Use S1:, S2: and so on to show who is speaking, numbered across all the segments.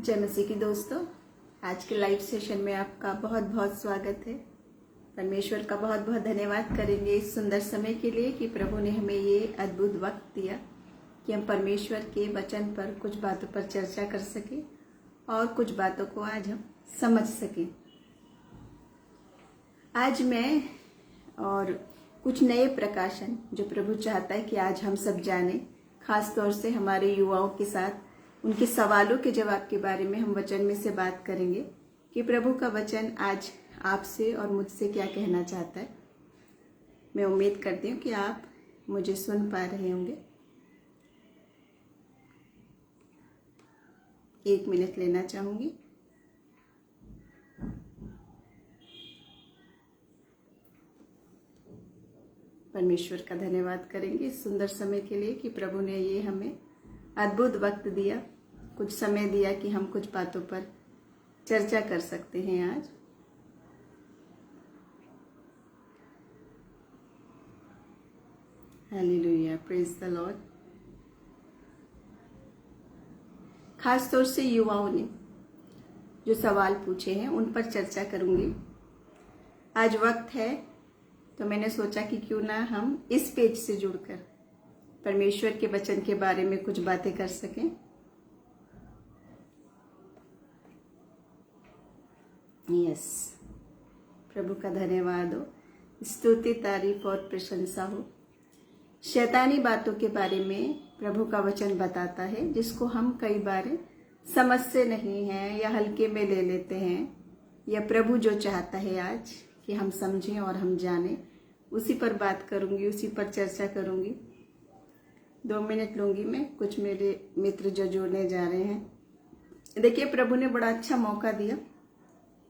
S1: जय मसीह की दोस्तों, आज के लाइव सेशन में आपका बहुत बहुत स्वागत है। परमेश्वर का बहुत बहुत धन्यवाद करेंगे इस सुंदर समय के लिए कि प्रभु ने हमें ये अद्भुत वक्त दिया कि हम परमेश्वर के वचन पर कुछ बातों पर चर्चा कर सकें और कुछ बातों को आज हम समझ सकें। आज मैं और कुछ नए प्रकाशन जो प्रभु चाहता है कि आज हम सब जानें, खास तौर से हमारे युवाओं के साथ उनके सवालों के जवाब के बारे में हम वचन में से बात करेंगे कि प्रभु का वचन आज आपसे और मुझसे क्या कहना चाहता है। मैं उम्मीद करती हूँ कि आप मुझे सुन पा रहे होंगे। 1 मिनट लेना चाहूँगी। परमेश्वर का धन्यवाद करेंगे इस सुंदर समय के लिए कि प्रभु ने ये हमें अद्भुत वक्त दिया, कुछ समय दिया कि हम कुछ बातों पर चर्चा कर सकते हैं आज। Hallelujah, praise the Lord. खास तौर से युवाओं ने जो सवाल पूछे हैं उन पर चर्चा करूंगी। आज वक्त है तो मैंने सोचा कि क्यों ना हम इस पेज से जुड़कर परमेश्वर के वचन के बारे में कुछ बातें कर सकें। यस, प्रभु का धन्यवाद हो, स्तुति तारीफ और प्रशंसा हो। शैतानी बातों के बारे में प्रभु का वचन बताता है जिसको हम कई बार समझते नहीं हैं या हल्के में ले लेते हैं, या प्रभु जो चाहता है आज कि हम समझें और हम जानें, उसी पर बात करूंगी, उसी पर चर्चा करूंगी। 2 मिनट लूंगी मैं। कुछ मेरे मित्र जो जुड़ने जा रहे हैं। देखिए, प्रभु ने बड़ा अच्छा मौका दिया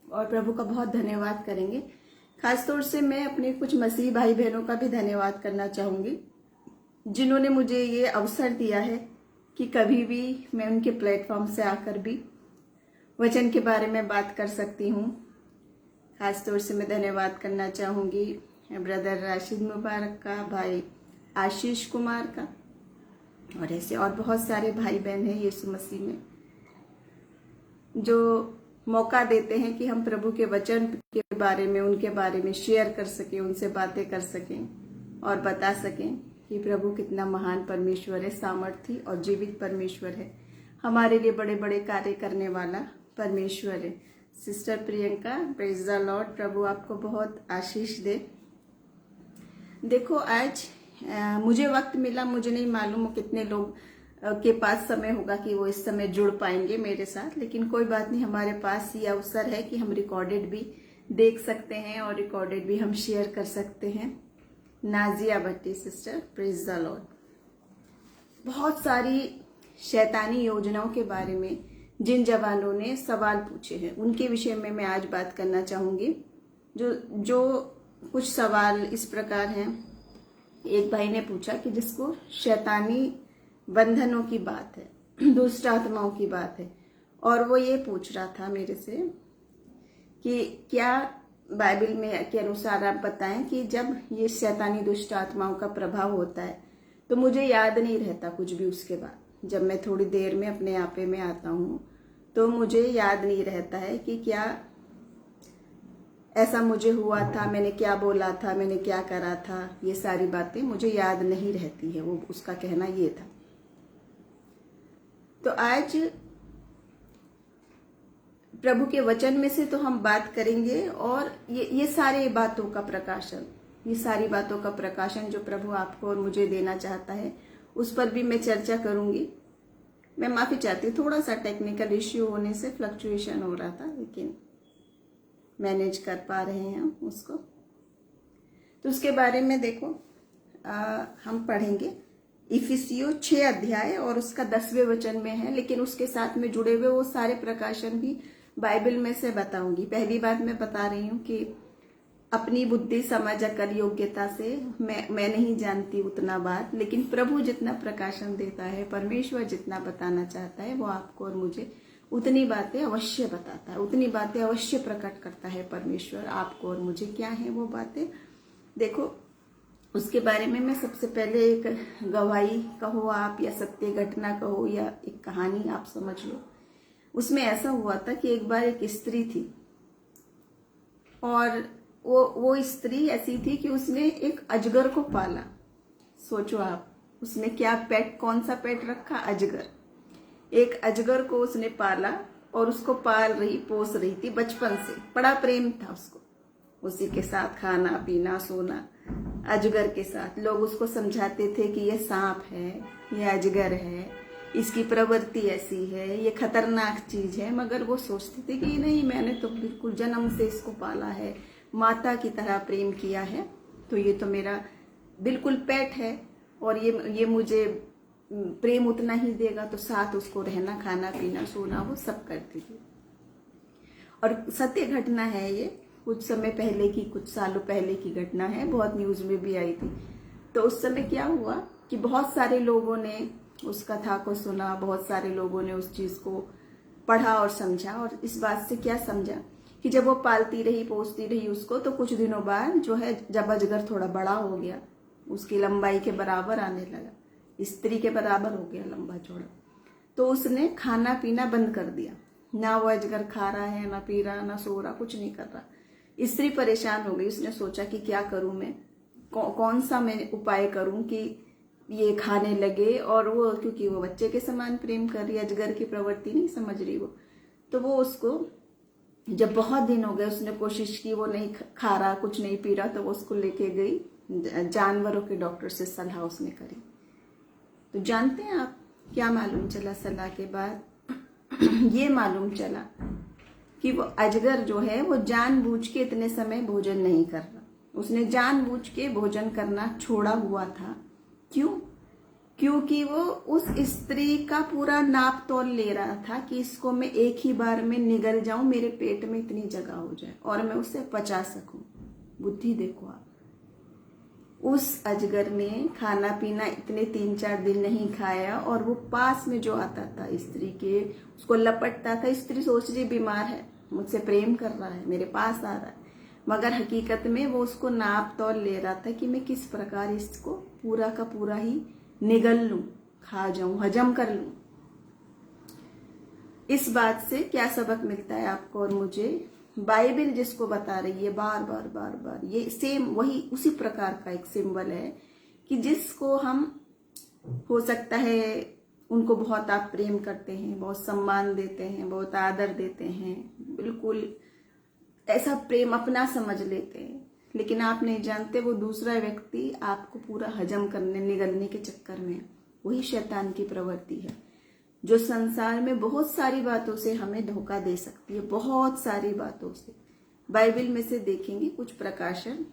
S1: और प्रभु का बहुत धन्यवाद करेंगे। खासतौर से मैं अपने कुछ मसीही भाई बहनों का भी धन्यवाद करना चाहूंगी जिन्होंने मुझे ये अवसर दिया है कि कभी भी मैं उनके प्लेटफॉर्म से आकर भी वचन के बारे में बात कर सकती हूँ। खासतौर से मैं धन्यवाद करना चाहूंगी ब्रदर राशिद मुबारक का, भाई आशीष कुमार का, और ऐसे और बहुत सारे भाई बहन हैं यीशु मसीह में जो मौका देते हैं कि हम प्रभु के वचन के बारे में, उनके बारे में शेयर कर सकें, उनसे बातें कर सकें और बता सकें कि प्रभु कितना महान परमेश्वर है, सामर्थी और जीवित परमेश्वर है, हमारे लिए बड़े बड़े कार्य करने वाला परमेश्वर है। Sister Priyanka, praise the Lord, प्रभु आपको बहुत आशीष दे। देखो, आज मुझे वक्त मिला, मुझे नहीं मालूम कितने लोग के पास समय होगा कि वो इस समय जुड़ पाएंगे मेरे साथ, लेकिन कोई बात नहीं, हमारे पास ये अवसर है कि हम रिकॉर्डेड भी देख सकते हैं और रिकॉर्डेड भी हम शेयर कर सकते हैं। नाजिया भट्टी सिस्टर, प्रेज द लॉर्ड। बहुत सारी शैतानी योजनाओं के बारे में जिन जवानों ने सवाल पूछे हैं उनके विषय में मैं आज बात करना चाहूंगी। जो कुछ सवाल इस प्रकार हैं। एक भाई ने पूछा कि जिसको शैतानी बंधनों की बात है, दुष्ट आत्माओं की बात है, और वो ये पूछ रहा था मेरे से कि क्या बाइबल में के अनुसार आप बताएं कि जब ये शैतानी दुष्ट आत्माओं का प्रभाव होता है तो मुझे याद नहीं रहता कुछ भी उसके बाद। जब मैं थोड़ी देर में अपने आपे में आता हूँ तो मुझे याद नहीं रहता है कि क्या ऐसा मुझे हुआ था, मैंने क्या बोला था, मैंने क्या करा था। ये सारी बातें मुझे याद नहीं रहती है, वो उसका कहना ये था। तो आज प्रभु के वचन में से तो हम बात करेंगे और ये सारी बातों का प्रकाशन जो प्रभु आपको और मुझे देना चाहता है उस पर भी मैं चर्चा करूंगी। मैं माफी चाहती हूँ, थोड़ा सा टेक्निकल इश्यू होने से फ्लक्चुएशन हो रहा था, लेकिन मैनेज कर पा रहे हैं हम उसको। तो उसके बारे में देखो, हम पढ़ेंगे इफिसियों 6 अध्याय और उसका 10वें वचन में है, लेकिन उसके साथ में जुड़े हुए वो सारे प्रकाशन भी बाइबल में से बताऊंगी। पहली बात मैं बता रही हूँ कि अपनी बुद्धि समझ अकल योग्यता से मैं नहीं जानती उतना बात, लेकिन प्रभु जितना प्रकाशन देता है, परमेश्वर जितना बताना चाहता है, वो आपको और मुझे उतनी बातें अवश्य बताता है, उतनी बातें अवश्य प्रकट करता है परमेश्वर आपको और मुझे। क्या है वो बातें? देखो, उसके बारे में मैं सबसे पहले एक गवाही कहो आप, या सत्य घटना कहो, या एक कहानी आप समझ लो। उसमें ऐसा हुआ था कि एक बार एक स्त्री थी और वो स्त्री ऐसी थी कि उसने एक अजगर को पाला। सोचो आप, उसने क्या पेट, कौन सा पेट रखा? अजगर। एक अजगर को उसने पाला और उसको पाल रही, पोस रही थी बचपन से। बड़ा प्रेम था उसको, उसी के साथ खाना पीना सोना, अजगर के साथ। लोग उसको समझाते थे कि ये सांप है, ये अजगर है, इसकी प्रवृत्ति ऐसी है, ये खतरनाक चीज है। मगर वो सोचती थी कि नहीं, मैंने तो बिल्कुल जन्म से इसको पाला है, माता की तरह प्रेम किया है, तो ये तो मेरा बिल्कुल पेट है और ये मुझे प्रेम उतना ही देगा। तो साथ उसको रहना, खाना पीना सोना वो सब करती थी। और सत्य घटना है ये, कुछ समय पहले की, कुछ सालों पहले की घटना है, बहुत न्यूज में भी आई थी। तो उस समय क्या हुआ कि बहुत सारे लोगों ने उस कथा को सुना, बहुत सारे लोगों ने उस चीज को पढ़ा और समझा। और इस बात से क्या समझा कि जब वो पालती रही, पोसती रही उसको, तो कुछ दिनों बाद जो है, जब अजगर थोड़ा बड़ा हो गया, उसकी लंबाई के बराबर आने लगा, स्त्री के बराबर हो गया लंबा चौड़ा, तो उसने खाना पीना बंद कर दिया। ना वो अजगर खा रहा है, ना पी रहा, ना सो रहा, कुछ नहीं कर रहा। स्त्री परेशान हो गई। उसने सोचा कि क्या करूं मैं, कौन सा मैं उपाय करूं कि ये खाने लगे। और वो, क्योंकि वो बच्चे के समान प्रेम कर रही, अजगर की प्रवृत्ति नहीं समझ रही वो, तो वो उसको, जब बहुत दिन हो गए उसने कोशिश की, वो नहीं खा रहा, कुछ नहीं पी रहा, तो वो उसको लेके गई जानवरों के डॉक्टर से सलाह उसने करी। तो जानते हैं आप क्या मालूम चला सलाह के बाद? ये मालूम चला कि वो अजगर जो है वो जानबूझ के इतने समय भोजन नहीं कर रहा। उसने जानबूझ के भोजन करना छोड़ा हुआ था। क्यों? क्योंकि वो उस स्त्री का पूरा नाप तोल ले रहा था कि इसको मैं एक ही बार में निगल जाऊं, मेरे पेट में इतनी जगह हो जाए और मैं उसे पचा सकूं। बुद्धि देखो आप। उस अजगर ने खाना पीना इतने 3-4 दिन नहीं खाया और वो पास में जो आता था स्त्री के, उसको लपटता था। स्त्री सोच रही बीमार है, मुझसे प्रेम कर रहा है, मेरे पास आ रहा है, मगर हकीकत में वो उसको नाप तोल ले रहा था कि मैं किस प्रकार इसको पूरा का पूरा ही निगल लूं, खा जाऊं, हजम कर लूं। इस बात से क्या सबक मिलता है आपको और मुझे? बाइबल जिसको बता रही है बार बार बार बार, ये सेम वही उसी प्रकार का एक सिंबल है कि जिसको हम, हो सकता है उनको बहुत आप प्रेम करते हैं, बहुत सम्मान देते हैं, बहुत आदर देते हैं, बिल्कुल ऐसा प्रेम अपना समझ लेते हैं, लेकिन आप नहीं जानते वो दूसरा व्यक्ति आपको पूरा हजम करने, निगलने के चक्कर में, वही शैतान की प्रवृत्ति है जो संसार में बहुत सारी बातों से हमें धोखा दे सकती है, बहुत सारी बातों से। बाइबल में से देखेंगे कुछ प्रकाशन,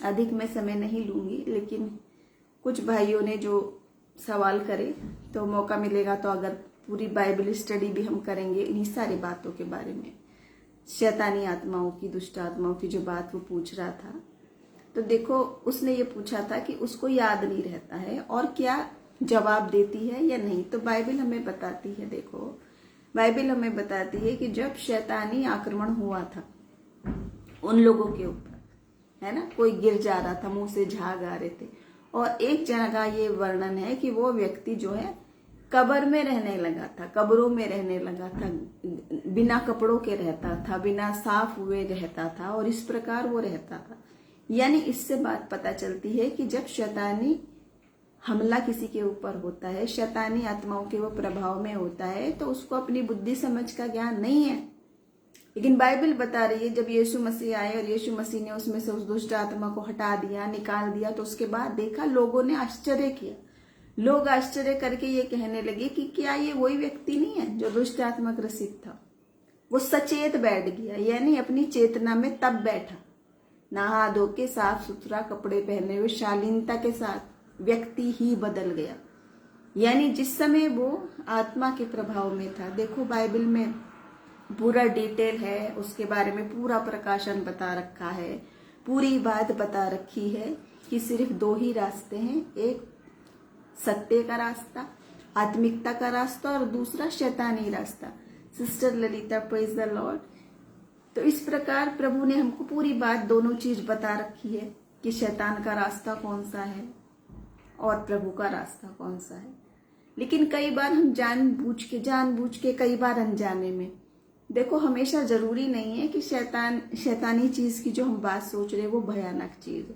S1: अधिक मैं समय नहीं लूंगी, लेकिन कुछ भाइयों ने जो सवाल करे तो मौका मिलेगा तो अगर पूरी बाइबल स्टडी भी हम करेंगे इन्हीं सारी बातों के बारे में। शैतानी आत्माओं की, दुष्ट आत्माओं की जो बात वो पूछ रहा था, तो देखो उसने ये पूछा था कि उसको याद नहीं रहता है और क्या जवाब देती है या नहीं। तो बाइबल हमें बताती है, देखो बाइबल हमें बताती है कि जब शैतानी आक्रमण हुआ था उन लोगों के ऊपर, है ना, कोई गिर जा रहा था, मुंह से झाग आ रहे थे, और एक जगह ये वर्णन है कि वो व्यक्ति जो है कब्र में रहने लगा था, कब्रों में रहने लगा था, बिना कपड़ों के रहता था, बिना साफ हुए रहता था, और इस प्रकार वो रहता था। यानी इससे बात पता चलती है कि जब शैतानी हमला किसी के ऊपर होता है, शैतानी आत्माओं के वो प्रभाव में होता है, तो उसको अपनी बुद्धि समझ का ज्ञान नहीं है। लेकिन बाइबल बता रही है जब यीशु मसीह आए और यीशु मसीह ने उसमें से उस दुष्ट आत्मा को हटा दिया, निकाल दिया, तो उसके बाद देखा लोगों ने आश्चर्य किया। लोग आश्चर्य करके ये कहने लगे कि क्या ये वही व्यक्ति नहीं है जो दुष्ट आत्मा ग्रसित था? वो सचेत बैठ गया, यानी अपनी चेतना में तब बैठा, नहा धो के साफ सुथरा कपड़े पहने हुए शालीनता के साथ व्यक्ति ही बदल गया। यानी जिस समय वो आत्मा के प्रभाव में था, देखो बाइबल में पूरा डिटेल है, उसके बारे में पूरा प्रकाशन बता रखा है, पूरी बात बता रखी है कि सिर्फ 2 ही रास्ते हैं, एक सत्य का रास्ता, आत्मिकता का रास्ता, और दूसरा शैतानी रास्ता। Sister Lalita, praise the Lord. तो इस प्रकार प्रभु ने हमको पूरी बात, दोनों चीज बता रखी है कि शैतान का रास्ता कौन सा है और प्रभु का रास्ता कौन सा है। लेकिन कई बार हम जानबूझ के कई बार अनजाने में, देखो हमेशा जरूरी नहीं है कि शैतानी चीज की जो हम बात सोच रहे हैं वो भयानक चीज हो।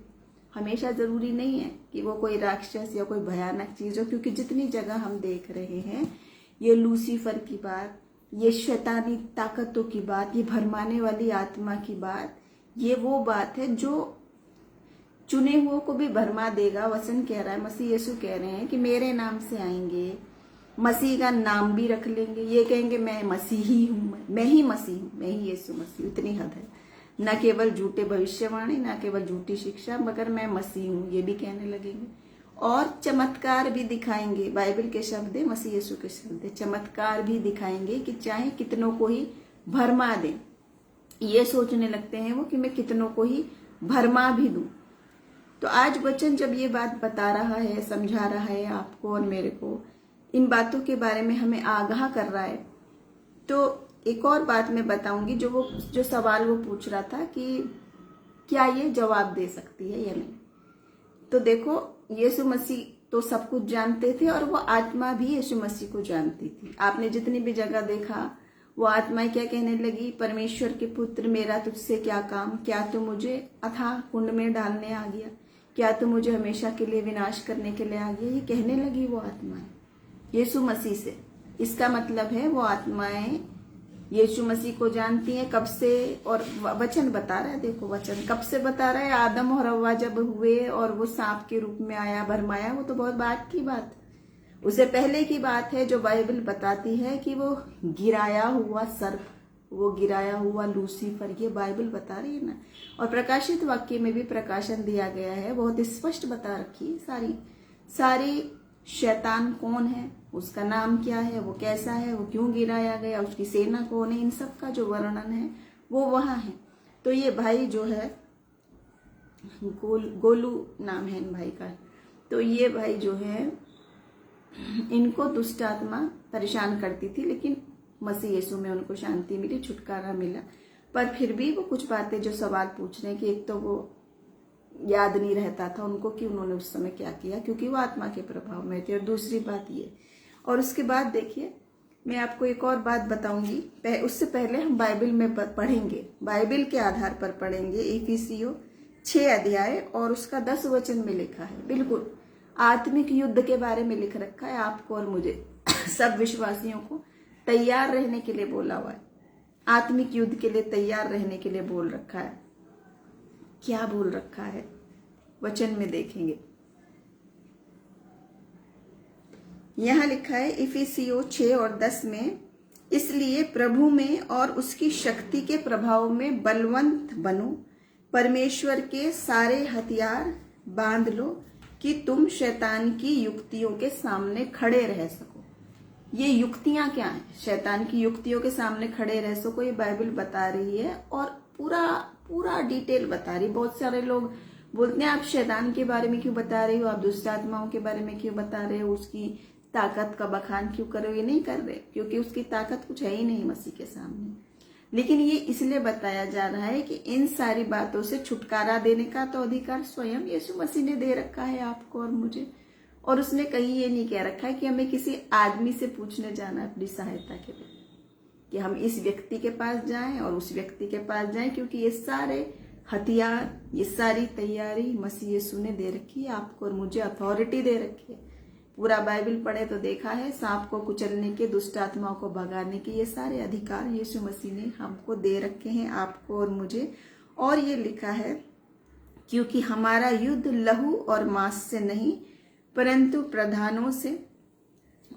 S1: हमेशा जरूरी नहीं है कि वो कोई राक्षस या कोई भयानक चीज हो, क्योंकि जितनी जगह हम देख रहे हैं ये लूसीफर की बात, ये शैतानी ताकतों की बात, ये भरमाने वाली आत्मा की बात, ये वो बात है जो चुने हुओं को भी भरमा देगा। वचन कह रहा है, मसीह यीशु कह रहे हैं कि मेरे नाम से आएंगे, मसीह का नाम भी रख लेंगे, ये कहेंगे मैं मसीही हूँ, मैं ही मसीह हूँ, मैं ही यीशु मसीह। इतनी हद है, न केवल झूठे भविष्यवाणी, न केवल झूठी शिक्षा, मगर मैं मसीह हूँ ये भी कहने लगेंगे। और चमत्कार भी दिखाएंगे, बाइबल के शब्द है, मसीह यीशु के शब्द है, चमत्कार भी दिखाएंगे कि चाहे कितनों को ही भरमा दें। ये सोचने लगते हैं वो कि मैं कितनों को ही भरमा भी दूं। तो आज वचन जब ये बात बता रहा है, समझा रहा है आपको और मेरे को, इन बातों के बारे में हमें आगाह कर रहा है, तो एक और बात मैं बताऊंगी जो सवाल वो पूछ रहा था कि क्या ये जवाब दे सकती है या नहीं। तो देखो, यीशु मसीह तो सब कुछ जानते थे और वो आत्मा भी यीशु मसीह को जानती थी। आपने जितनी भी जगह देखा, वो आत्माएं क्या कहने लगी, परमेश्वर के पुत्र मेरा तुझसे क्या काम, क्या तू मुझे अथाह कुंड में डालने आ गया, क्या तू मुझे हमेशा के लिए विनाश करने के लिए आ गया। ये कहने लगी वो आत्माएं यीशु मसीह से। इसका मतलब है वो आत्माएं यीशु मसीह को जानती हैं कब से, और वचन बता रहा है, देखो वचन कब से बता रहा है, आदम और हव्वा जब हुए और वो सांप के रूप में आया, भरमाया, वो तो बहुत बाद की बात, उससे पहले की बात है, जो बाइबल बताती है कि वो गिराया हुआ सर्प, वो गिराया हुआ लूसीफर, ये बाइबल बता रही है ना। और प्रकाशित वाक्य में भी प्रकाशन दिया गया है, बहुत स्पष्ट बता रखी है सारी शैतान कौन है, उसका नाम क्या है, वो कैसा है, वो क्यों गिराया गया, उसकी सेना कौन है, इन सब का जो वर्णन है वो वहां है। तो ये भाई जो है गोलू नाम है इन भाई का, तो ये भाई जो है इनको दुष्ट आत्मा परेशान करती थी, लेकिन मसीह यीशु में उनको शांति मिली, छुटकारा मिला। पर फिर भी वो कुछ बातें जो सवाल पूछ रहे हैं कि एक तो वो याद नहीं रहता था उनको कि उन्होंने उस समय क्या किया, क्योंकि वो आत्मा के प्रभाव में थे। और दूसरी बात ये, और उसके बाद देखिए मैं आपको एक और बात बताऊंगी, उससे पहले हम बाइबल में पढ़ेंगे, बाइबल के आधार पर पढ़ेंगे। इफिसियों 6 अध्याय और उसका 10 वचन में लिखा है, बिल्कुल आत्मिक युद्ध के बारे में लिख रखा है, आपको और मुझे सब विश्वासियों को तैयार रहने के लिए बोला हुआ है, आत्मिक युद्ध के लिए तैयार रहने के लिए बोल रखा है। क्या बोल रखा है वचन में देखेंगे, यहां लिखा है इफिसियों 6 और 10 में, इसलिए प्रभु में और उसकी शक्ति के प्रभाव में बलवंत बनो, परमेश्वर के सारे हथियार बांध लो कि तुम शैतान की युक्तियों के सामने खड़े रह सको। ये युक्तियां क्या हैं, शैतान की युक्तियों के सामने खड़े रह सको, ये बाइबल बता रही है और पूरा डिटेल बता रही। बहुत सारे लोग बोलते हैं आप शैतान के बारे में क्यों बता रही हो, आप दुष्ट आत्माओं के बारे में क्यों बता रहे हो, उसकी ताकत का बखान क्यों कर रहे हो। ये नहीं कर रहे, क्योंकि उसकी ताकत कुछ है ही नहीं मसीह के सामने। लेकिन ये इसलिए बताया जा रहा है कि इन सारी बातों से छुटकारा देने का तो अधिकार स्वयं यीशु मसीह ने दे रखा है आपको और मुझे। और उसने कहीं ये नहीं कह रखा है कि हमें किसी आदमी से पूछने जाना अपनी सहायता के लिए, कि हम इस व्यक्ति के पास जाएं और उस व्यक्ति के पास जाएं, क्योंकि ये सारे हथियार, ये सारी तैयारी मसीह यीशु ने दे रखी है आपको और मुझे, अथॉरिटी दे रखी है। पूरा बाइबल पढ़े तो देखा है, सांप को कुचलने के, दुष्ट आत्माओं को भगाने के, ये सारे अधिकार यीशु मसीह ने हमको दे रखे हैं, आपको और मुझे। और ये लिखा है, क्योंकि हमारा युद्ध लहू और मांस से नहीं, परंतु प्रधानों से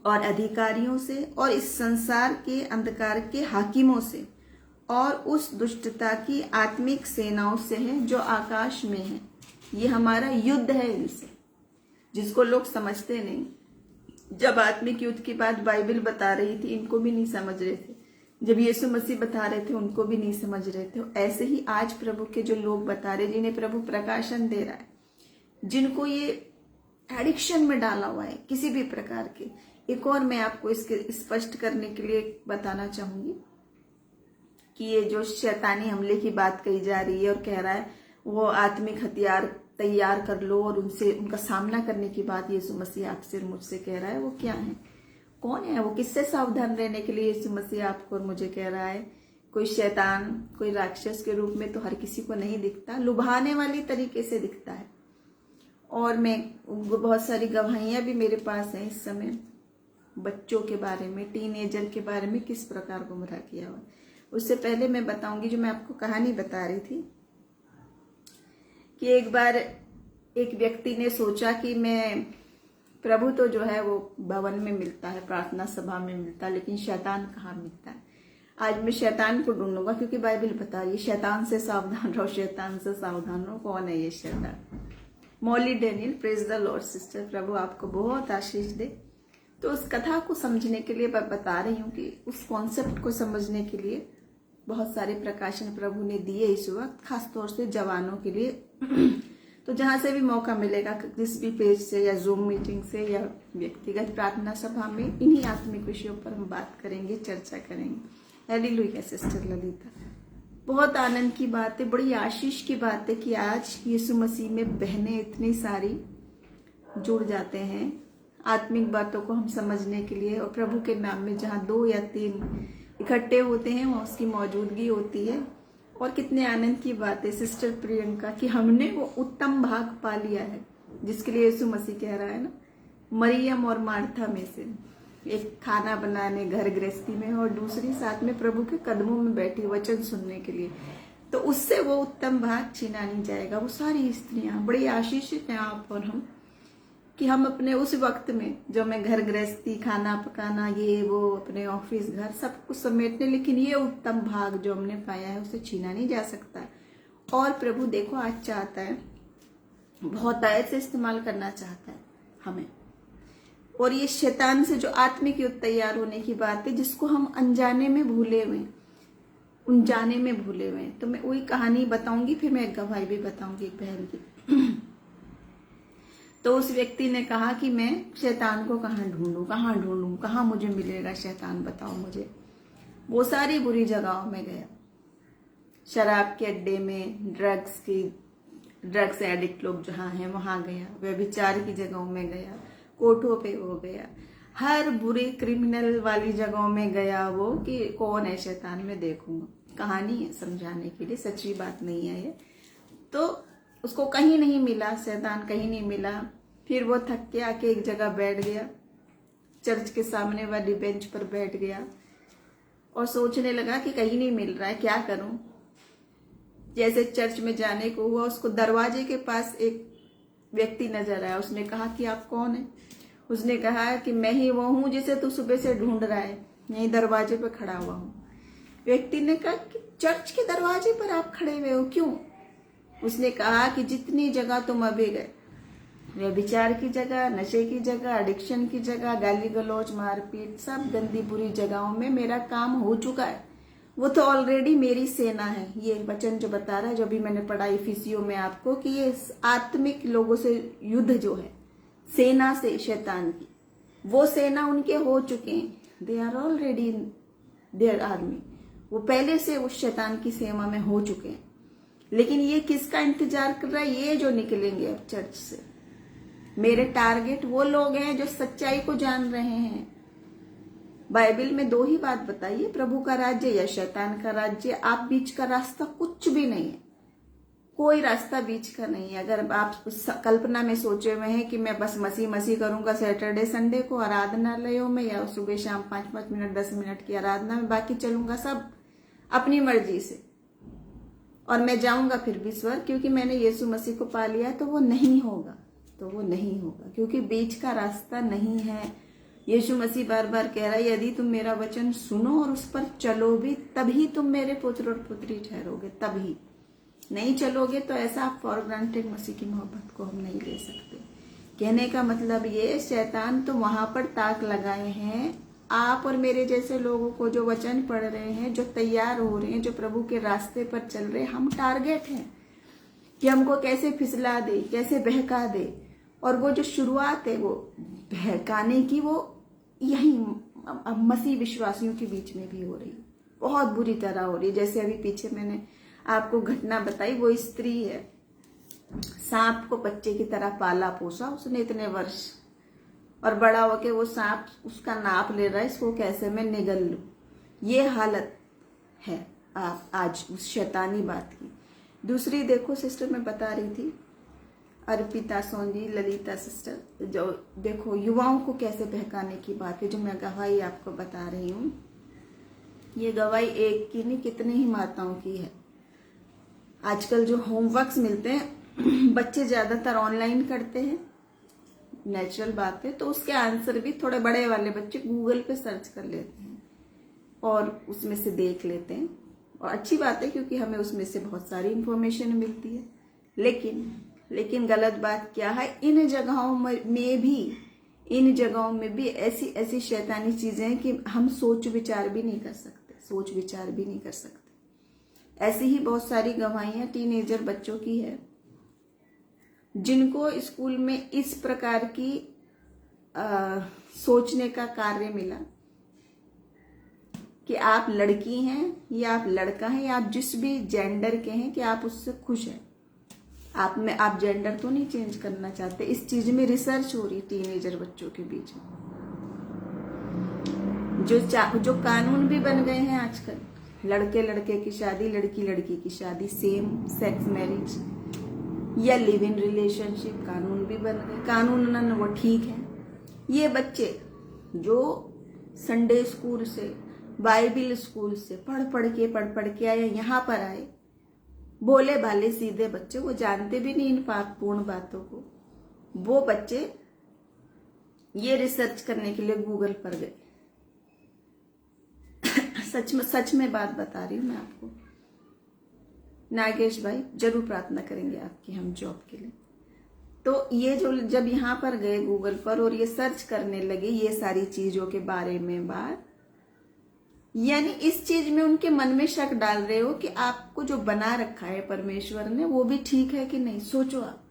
S1: और अधिकारियों से और इस संसार के अंधकार के हाकिमों से और उस दुष्टता की आत्मिक सेनाओं से है जो आकाश में है। ये हमारा युद्ध है इनसे, जिसको लोग समझते नहीं। जब आत्मिक युद्ध की बात बाइबल बता रही थी, इनको भी नहीं समझ रहे थे, जब यीशु मसीह बता रहे थे उनको भी नहीं समझ रहे थे। ऐसे ही आज प्रभु के जो लोग बता रहे, जिन्हें प्रभु प्रकाशन दे रहा है, जिनको ये एडिक्शन में डाला हुआ है किसी भी प्रकार के। एक और मैं आपको इसके स्पष्ट करने के लिए बताना चाहूंगी कि ये जो शैतानी हमले की बात कही जा रही है और कह रहा है वो आत्मिक हथियार तैयार कर लो और उनका सामना करने की बात यीशु मसीह आपसे और मुझसे कह रहा है, वो क्या है। कौन है वो? किससे सावधान रहने के लिए यीशु मसीह आपको और मुझे कह रहा है? कोई शैतान, कोई राक्षस के रूप में तो हर किसी को नहीं दिखता, लुभाने वाली तरीके से दिखता है। और मैं बहुत सारी गवाहियां भी मेरे पास हैं इस समय बच्चों के बारे में, टीनेजर के बारे में किस प्रकार गुमराह किया हुआ। उससे पहले मैं बताऊंगी, जो मैं आपको कहानी बता रही थी कि एक बार एक व्यक्ति ने सोचा कि मैं, प्रभु तो जो है वो भवन में मिलता है, प्रार्थना सभा में मिलता है, लेकिन शैतान कहाँ मिलता है। आज मैं शैतान को ढूंढूंगा, क्योंकि बाइबल बता रही है शैतान से सावधान रहो, शैतान से सावधान रहो। कौन है ये शैतान? Molly Daniel, praise the Lord sister, प्रभु आपको बहुत आशीष दे। तो उस कथा को समझने के लिए मैं बता रही हूँ कि उस कॉन्सेप्ट को समझने के लिए बहुत सारे प्रकाशन प्रभु ने दिए इस वक्त, खासतौर से जवानों के लिए। तो जहां से भी मौका मिलेगा, किस भी पेज से या जूम मीटिंग से या व्यक्तिगत प्रार्थना सभा में, इन्हीं आत्मिक विषयों पर हम बात करेंगे, चर्चा करेंगे। हालेलुया सिस्टर ललिता, बहुत आनंद की बात है, बड़ी आशीष की बात है कि आज यीशु मसीह में बहनें इतनी सारी जुड़ जाते हैं आत्मिक बातों को हम समझने के लिए। और प्रभु के नाम में जहाँ 2 या 3 इकट्ठे होते हैं वहाँ उसकी मौजूदगी होती है। और कितने आनंद की बात है सिस्टर प्रियंका कि हमने वो उत्तम भाग पा लिया है जिसके लिए यीशु मसीह कह रहा है ना, मरियम और मार्था में से एक खाना बनाने घर गृहस्थी में और दूसरी साथ में प्रभु के कदमों में बैठी वचन सुनने के लिए। तो उससे वो उत्तम भाग छीना नहीं जाएगा। वो सारी स्त्रियां बड़ी आशीषित हैं, आप और हम, कि हम अपने उस वक्त में जो मैं घर गृहस्थी, खाना पकाना, ये वो, अपने ऑफिस घर सब कुछ समेटने, लेकिन ये उत्तम भाग जो हमने पाया है उसे छीना नहीं जा सकता। और प्रभु देखो आज चाहता है, बहुत आयत से इस्तेमाल करना चाहता है हमें। और ये शैतान से जो आत्मिक युद्ध तैयार होने की बात है, जिसको हम अनजाने में भूले हुए, अनजाने में भूले हुए। तो मैं वही कहानी बताऊंगी, फिर मैं एक गवाही भी बताऊंगी एक बहन की। तो उस व्यक्ति ने कहा कि मैं शैतान को कहाँ ढूंढूं, कहाँ मुझे मिलेगा शैतान, बताओ मुझे। वो सारी बुरी जगहों में गया, शराब के अड्डे में, ड्रग्स एडिक्ट लोग जहाँ हैं वहां गया, व्यभिचार की जगहों में गया, कोठों पे हो गया, हर बुरी क्रिमिनल वाली जगहों में गया वो, कि कौन है शैतान में देखूंगा। कहानी है समझाने के लिए, सच्ची बात नहीं है ये। तो उसको कहीं नहीं मिला, शैतान कहीं नहीं मिला। फिर वो थक के आके एक जगह बैठ गया, चर्च के सामने वाली बेंच पर बैठ गया और सोचने लगा कि कहीं नहीं मिल रहा है, क्या करूं। जैसे चर्च में जाने को हुआ, उसको दरवाजे के पास एक व्यक्ति नजर आया। उसने कहा कि आप कौन है? उसने कहा कि मैं ही वो हूं जिसे तू सुबह से ढूंढ रहा है, यही दरवाजे पर खड़ा हुआ हूं। व्यक्ति ने कहा कि चर्च के दरवाजे पर आप खड़े हुए हो, क्यों? उसने कहा कि जितनी जगह तुम अभी गए, व्यभिचार की जगह, नशे की जगह, एडिक्शन की जगह, गाली गलौज, मारपीट, सब गंदी बुरी जगहों में मेरा काम हो चुका है। वो तो ऑलरेडी मेरी सेना है। ये वचन जो बता रहा है, जो भी मैंने पढ़ा इफिसियों में आपको, कि ये आत्मिक लोगों से युद्ध जो है, सेना से शैतान की, वो सेना उनके हो चुके हैं। They are already in their army. वो पहले से उस शैतान की सेना में हो चुके हैं। लेकिन ये किसका इंतजार कर रहा है? ये जो निकलेंगे अब चर्च से। मेरे टारगेट वो लोग हैं जो सच्चाई को जान रहे हैं। बाइबल में 2 ही बात बताई है, प्रभु का राज्य या शैतान का राज्य। आप बीच का रास्ता कुछ भी नहीं है, कोई रास्ता बीच का नहीं है। अगर आप कल्पना में सोचे हुए हैं कि मैं बस मसीह करूंगा सैटरडे संडे को आराधनालयों में, या सुबह शाम 5-5 मिनट 10 मिनट की आराधना में, बाकी चलूंगा सब अपनी मर्जी से और मैं जाऊंगा फिर भी स्वर्ग क्योंकि मैंने यीशु मसीह को पा लिया, तो वो नहीं होगा। क्योंकि बीच का रास्ता नहीं है। यीशु मसीह बार बार कह रहा है, यदि तुम मेरा वचन सुनो और उस पर चलो भी, तभी तुम मेरे पुत्र और पुत्री ठहरोगे। तभी नहीं चलोगे तो ऐसा आप फॉर ग्रांटेड मसीह की मोहब्बत को हम नहीं ले सकते। कहने का मतलब ये, शैतान तो वहां पर ताक लगाए हैं आप और मेरे जैसे लोगों को, जो वचन पढ़ रहे हैं, जो तैयार हो रहे हैं, जो प्रभु के रास्ते पर चल रहे हैं। हम टारगेट हैं कि हमको कैसे फिसला दे, कैसे बहका दे। और वो जो शुरुआत है वो बहकाने की, वो यही मसीह विश्वासियों के बीच में भी हो रही है, बहुत बुरी तरह हो रही है। जैसे अभी पीछे मैंने आपको घटना बताई, वो स्त्री है, सांप को बच्चे की तरह पाला पोसा उसने इतने वर्ष, और बड़ा होके वो सांप उसका नाप ले रहा है, इसको कैसे मैं निगल लूं। ये हालत है आप आज उस शैतानी बात की। दूसरी देखो सिस्टर, मैं बता रही थी अर्पिता सोनी, ललिता सिस्टर, जो देखो युवाओं को कैसे बहकाने की बात है, जो मैं गवाही आपको बता रही हूँ। ये गवाही एक की नहीं, कितने ही माताओं की है। आजकल जो होमवर्क्स मिलते हैं बच्चे ज्यादातर ऑनलाइन करते हैं, नेचुरल बात है, तो उसके आंसर भी थोड़े बड़े वाले बच्चे गूगल पे सर्च कर लेते हैं और उसमें से देख लेते हैं, और अच्छी बात है क्योंकि हमें उसमें से बहुत सारी इंफॉर्मेशन मिलती है। लेकिन गलत बात क्या है, इन जगहों में भी ऐसी ऐसी शैतानी चीजें हैं कि हम सोच विचार भी नहीं कर सकते। ऐसी ही बहुत सारी गवाहियां टीनेजर बच्चों की है जिनको स्कूल में इस प्रकार की सोचने का कार्य मिला कि आप लड़की हैं या आप लड़का हैं या आप जिस भी जेंडर के हैं कि आप उससे खुश हैं। आप जेंडर तो नहीं चेंज करना चाहते। इस चीज में रिसर्च हो रही है टीनेजर बच्चों के बीच में। जो कानून भी बन गए हैं आजकल, लड़के लड़के की शादी, लड़की लड़की की शादी, सेम सेक्स मैरिज या लिव इन रिलेशनशिप, कानून भी बन गए। कानूनन वो ठीक है। ये बच्चे जो संडे स्कूल से, बाइबिल स्कूल से पढ़ के आए, यहाँ पर आए, भोले भाले सीधे बच्चे, वो जानते भी नहीं इन पापपूर्ण बातों को। वो बच्चे ये रिसर्च करने के लिए गूगल पर गए। सच में बात बता रही हूं मैं आपको। नागेश भाई जरूर प्रार्थना करेंगे आपकी हम जॉब के लिए। तो ये जो जब यहाँ पर गए गूगल पर और ये सर्च करने लगे ये सारी चीजों के बारे में बात, यानी इस चीज में उनके मन में शक डाल रहे हो कि आपको जो बना रखा है परमेश्वर ने वो भी ठीक है कि नहीं। सोचो आप,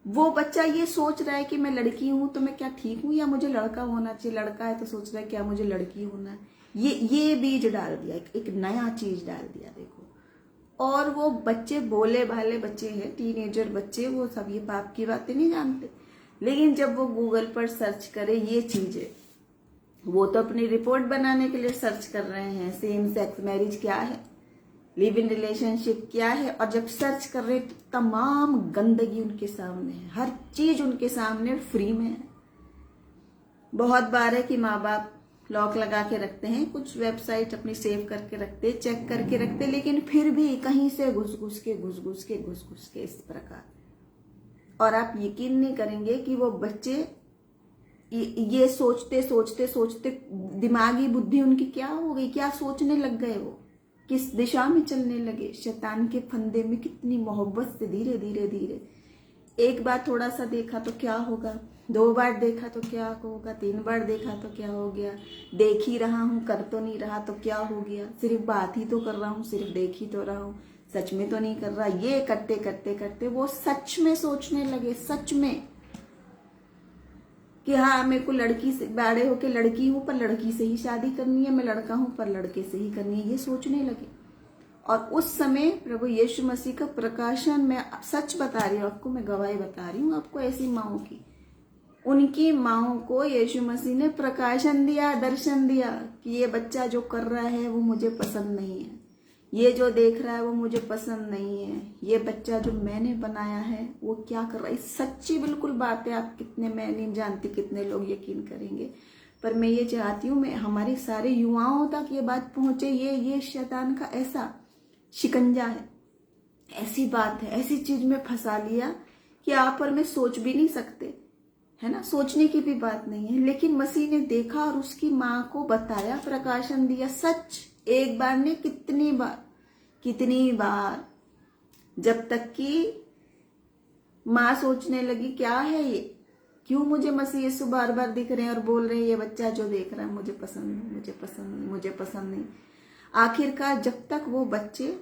S1: वो बच्चा ये सोच रहा है कि मैं लड़की हूं तो मैं क्या ठीक हूं या मुझे लड़का होना चाहिए, लड़का है तो सोच रहा है क्या मुझे लड़की होना है। ये बीज डाल दिया, एक नया चीज डाल दिया देखो। और वो बच्चे भोले भाले बच्चे हैं, टीनेजर बच्चे, वो सब ये पाप की बातें नहीं जानते। लेकिन जब वो गूगल पर सर्च करे ये चीजें, वो तो अपनी रिपोर्ट बनाने के लिए सर्च कर रहे हैं, सेम सेक्स मैरिज क्या है, लिव इन रिलेशनशिप क्या है, और जब सर्च कर रहे तो तमाम गंदगी उनके सामने है, हर चीज उनके सामने फ्री में है। बहुत बार है कि माँ बाप लॉक लगा के रखते हैं, कुछ वेबसाइट अपनी सेव करके रखते, चेक करके रखते, लेकिन फिर भी कहीं से घुस घुस के इस प्रकार। और आप यकीन नहीं करेंगे कि वो बच्चे ये सोचते दिमागी बुद्धि उनकी क्या हो गई, क्या सोचने लग गए, वो किस दिशा में चलने लगे। शैतान के फंदे में कितनी मोहब्बत से धीरे धीरे एक बार थोड़ा सा देखा तो क्या होगा, 2 बार देखा तो क्या होगा, 3 बार देखा तो क्या हो गया, देख ही रहा हूं कर तो नहीं रहा तो क्या हो गया, सिर्फ बात ही तो कर रहा हूं, सिर्फ देख ही तो रहा हूं, सच में तो नहीं कर रहा। ये करते वो सच में सोचने लगे, सच में, कि हाँ मेरे को लड़की से, बड़े होके लड़की हूं पर लड़की से ही शादी करनी है, मैं लड़का हूं पर लड़के से ही करनी है, ये सोचने लगे। और उस समय प्रभु यीशु मसीह का प्रकाशन, मैं सच बता रही हूँ आपको, मैं गवाही बता रही हूँ आपको ऐसी माओं की, उनकी माओं को यीशु मसीह ने प्रकाशन दिया, दर्शन दिया कि ये बच्चा जो कर रहा है वो मुझे पसंद नहीं है, ये जो देख रहा है वो मुझे पसंद नहीं है, ये बच्चा जो मैंने बनाया है वो क्या कर रहा है। सच्ची बिल्कुल बात है। आप कितने, मैं नहीं जानती कितने लोग यकीन करेंगे, पर मैं ये चाहती हूँ मैं हमारे सारे युवाओं तक ये बात पहुंचे। ये शैतान का ऐसा शिकंजा है, ऐसी बात है, ऐसी चीज में फंसा लिया कि आप और मैं सोच भी नहीं सकते, है ना, सोचने की भी बात नहीं है। लेकिन मसीह ने देखा और उसकी माँ को बताया, प्रकाशन दिया। सच एक बार ने कितनी बार, जब तक कि माँ सोचने लगी क्या है ये, क्यों मुझे मसीह यीशु बार बार दिख रहे हैं और बोल रहे हैं ये बच्चा जो देख रहा है मुझे पसंद नहीं। आखिरकार जब तक वो बच्चे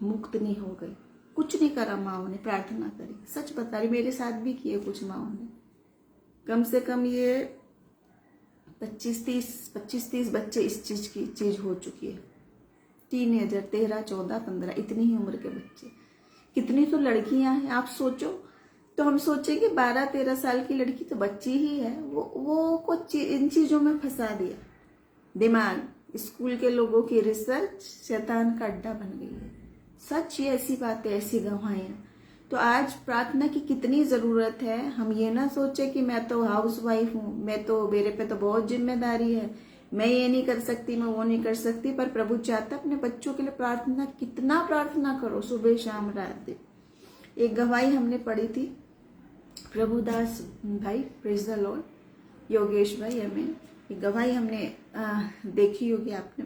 S1: मुक्त नहीं हो गए, कुछ नहीं करा माओ ने, प्रार्थना करी। सच बता रही, मेरे साथ भी किए कुछ माओ ने। कम से कम ये 25-30 बच्चे इस चीज हो चुकी है। टीनेजर 13, 14, 15 इतनी ही उम्र के बच्चे, कितनी तो लड़कियां हैं। आप सोचो तो हम सोचे कि 12-13 साल की लड़की तो बच्ची ही है, वो कुछ इन चीजों में फंसा दिया दिमाग। स्कूल के लोगों की रिसर्च शैतान का अड्डा बन गई है। सच ये ऐसी बातें, ऐसी गवाहियां। तो आज प्रार्थना की कितनी जरूरत है। हम ये ना सोचे कि मैं तो हाउस वाइफ हूँ, मेरे पे तो बहुत जिम्मेदारी है, मैं ये नहीं कर सकती, मैं वो नहीं कर सकती। पर प्रभु चाहता अपने बच्चों के लिए प्रार्थना, कितना प्रार्थना करो, सुबह शाम रात दिन। एक गवाही हमने पढ़ी थी, प्रभुदास भाई, प्रेज द लॉर्ड, योगेश भाई, हमें एक गवाही हमने देखी होगी आपने।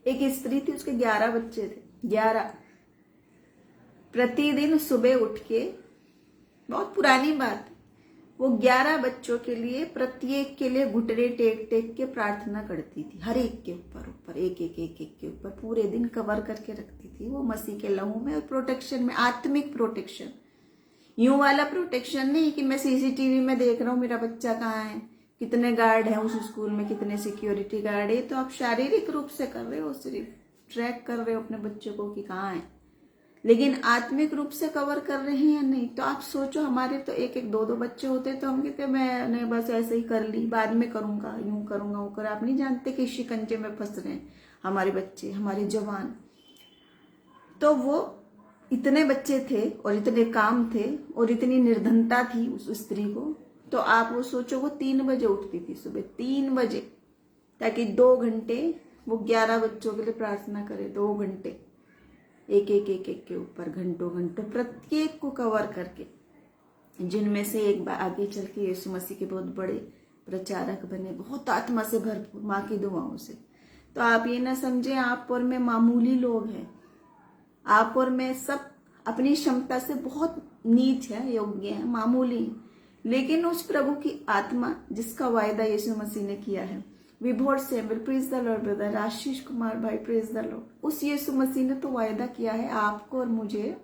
S1: एक स्त्री थी, उसके 11 बच्चे थे, 11। प्रतिदिन सुबह उठ के, बहुत पुरानी बात, वो 11 बच्चों के लिए, प्रत्येक के लिए घुटने टेक टेक के प्रार्थना करती थी। हर एक के ऊपर एक एक के ऊपर पूरे दिन कवर करके रखती थी वो, मसीह के लहू में और प्रोटेक्शन में, आत्मिक प्रोटेक्शन। यूं वाला प्रोटेक्शन नहीं कि मैं सीसीटीवी में देख रहा हूँ मेरा बच्चा कहाँ है, कितने गार्ड हैं उस स्कूल में, कितने सिक्योरिटी गार्ड है। तो आप शारीरिक रूप से कर रहे हो, सिर्फ ट्रैक कर रहे हो अपने बच्चों को कि कहाँ है, लेकिन आत्मिक रूप से कवर कर रहे हैं या नहीं। तो आप सोचो, हमारे तो एक एक दो दो बच्चे होते तो हम कहते मैंने बस ऐसे ही कर ली, बाद में करूंगा, यूं करूंगा, वो कर। आप नहीं जानते कि शिकंजे में फंस रहे हैं हमारे बच्चे, हमारे जवान। तो वो इतने बच्चे थे और इतने काम थे और इतनी निर्धनता थी उस स्त्री को। तो आप वो सोचो, वो 3 बजे उठती थी, सुबह 3 बजे, ताकि 2 घंटे वो 11 बच्चों के लिए प्रार्थना करे। 2 घंटे एक के ऊपर, घंटों घंटों, प्रत्येक को कवर करके, जिनमें से एक बार आगे चल के यीशु मसीह के बहुत बड़े प्रचारक बने, बहुत आत्मा से भरपूर, माँ की दुआओं से। तो आप ये ना समझे आप और मैं मामूली लोग हैं, आप और मैं सब अपनी क्षमता से बहुत नीच है, योग्य है, मामूली, लेकिन उस प्रभु की आत्मा जिसका वायदा यीशु मसीह ने किया है, Vibhor Samuel, praise the Lord brother, Ashish Kumar भाई, प्रेज द लॉर्ड, उस यीशु मसीह ने तो वायदा किया है आपको और मुझे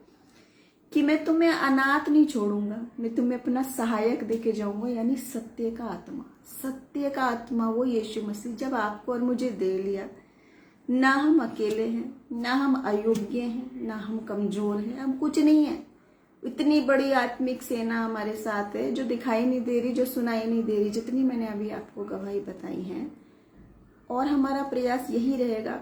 S1: कि मैं तुम्हें अनाथ नहीं छोड़ूंगा, मैं तुम्हें अपना सहायक देके जाऊंगा, यानी सत्य का आत्मा। सत्य का आत्मा वो यीशु मसीह जब आपको और मुझे दे लिया, ना हम अकेले हैं, ना हम अयोग्य हैं, ना हम कमजोर हैं, हम कुछ नहीं है। इतनी बड़ी आत्मिक सेना हमारे साथ है, जो दिखाई नहीं दे रही, जो सुनाई नहीं दे रही, जितनी मैंने अभी आपको गवाही बताई हैं। और हमारा प्रयास यही रहेगा।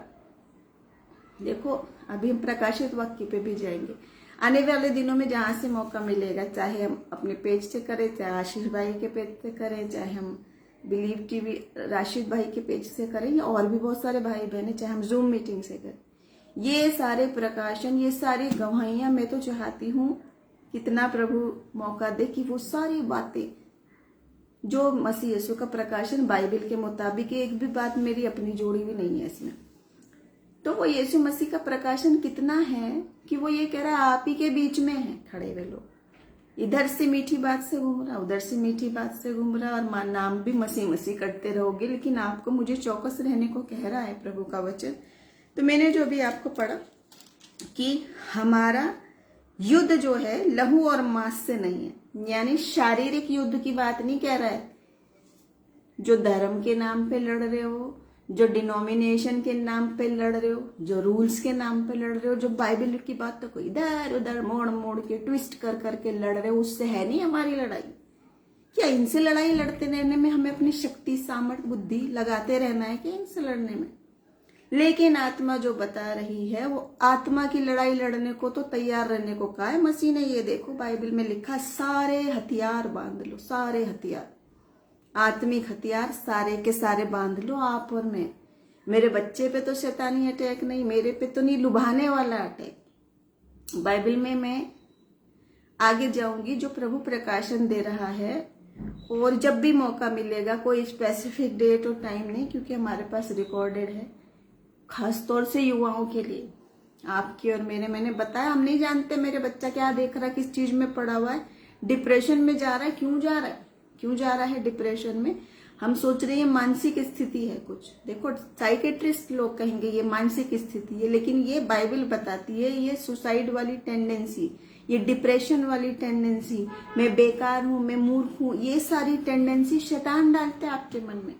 S1: देखो, अभी हम प्रकाशित वाक्य पे भी जाएंगे आने वाले दिनों में, जहां से मौका मिलेगा, चाहे हम अपने पेज से करें, चाहे आशीष भाई के पेज से करें, चाहे हम बिलीव टीवी राशिद भाई के पेज से करें, या और भी बहुत सारे भाई बहन, चाहे हम जूम मीटिंग से करें, ये सारे प्रकाशन, ये सारी गवाहियां, मैं तो चाहती हूँ कितना प्रभु मौका दे कि वो सारी बातें जो मसीह यीशु का प्रकाशन बाइबल के मुताबिक, एक भी बात मेरी अपनी जोड़ी भी नहीं है इसमें, तो वो यीशु मसीह का प्रकाशन कितना है कि वो ये कह रहा है आप ही के बीच में है खड़े हुए लोग, इधर से मीठी बात से घूम रहा, उधर से मीठी बात से घूम रहा, और नाम भी मसीह मसीह करते रहोगे, लेकिन आपको मुझे चौकस रहने को कह रहा है प्रभु का वचन। तो मैंने जो भी आपको पढ़ा कि हमारा युद्ध जो है लहू और मांस से नहीं है, यानी शारीरिक युद्ध की बात नहीं कह रहा है। जो धर्म के नाम पे लड़ रहे हो, जो डिनोमिनेशन के नाम पे लड़ रहे हो, जो रूल्स के नाम पे लड़ रहे हो, जो बाइबल की बातों को इधर उधर मोड़ मोड़ के ट्विस्ट कर करके लड़ रहे हो, उससे है नहीं हमारी लड़ाई। क्या इनसे लड़ाई लड़ते रहने में हमें अपनी शक्ति, सामर्थ्य, बुद्धि लगाते रहना है क्या इनसे लड़ने में? लेकिन आत्मा जो बता रही है, वो आत्मा की लड़ाई लड़ने को तो तैयार रहने को कहा है मसीह ने। ये देखो बाइबल में लिखा, सारे हथियार बांध लो, सारे हथियार, आत्मिक हथियार सारे के सारे बांध लो आप और मैं। मेरे बच्चे पे तो शैतानी अटैक नहीं, मेरे पे तो नहीं लुभाने वाला अटैक। बाइबल में मैं आगे जाऊंगी, जो प्रभु प्रकाशन दे रहा है, और जब भी मौका मिलेगा, कोई स्पेसिफिक डेट और टाइम नहीं, क्योंकि हमारे पास रिकॉर्डेड है, खास तौर से युवाओं के लिए, आपके और मेरे। मैंने बताया, हम नहीं जानते मेरे बच्चा क्या देख रहा है, किस चीज में पड़ा हुआ है, डिप्रेशन में जा रहा है, क्यों जा रहा है, क्यों जा रहा है डिप्रेशन में। हम सोच रहे हैं मानसिक स्थिति है कुछ। देखो, साइकेट्रिस्ट लोग कहेंगे ये मानसिक स्थिति है, लेकिन ये बाइबल बताती है ये सुसाइड वाली टेंडेंसी, ये डिप्रेशन वाली टेंडेंसी, मैं बेकार हूं, मैं मूर्ख हूं, ये सारी टेंडेंसी शैतान डालते हैं आपके मन में।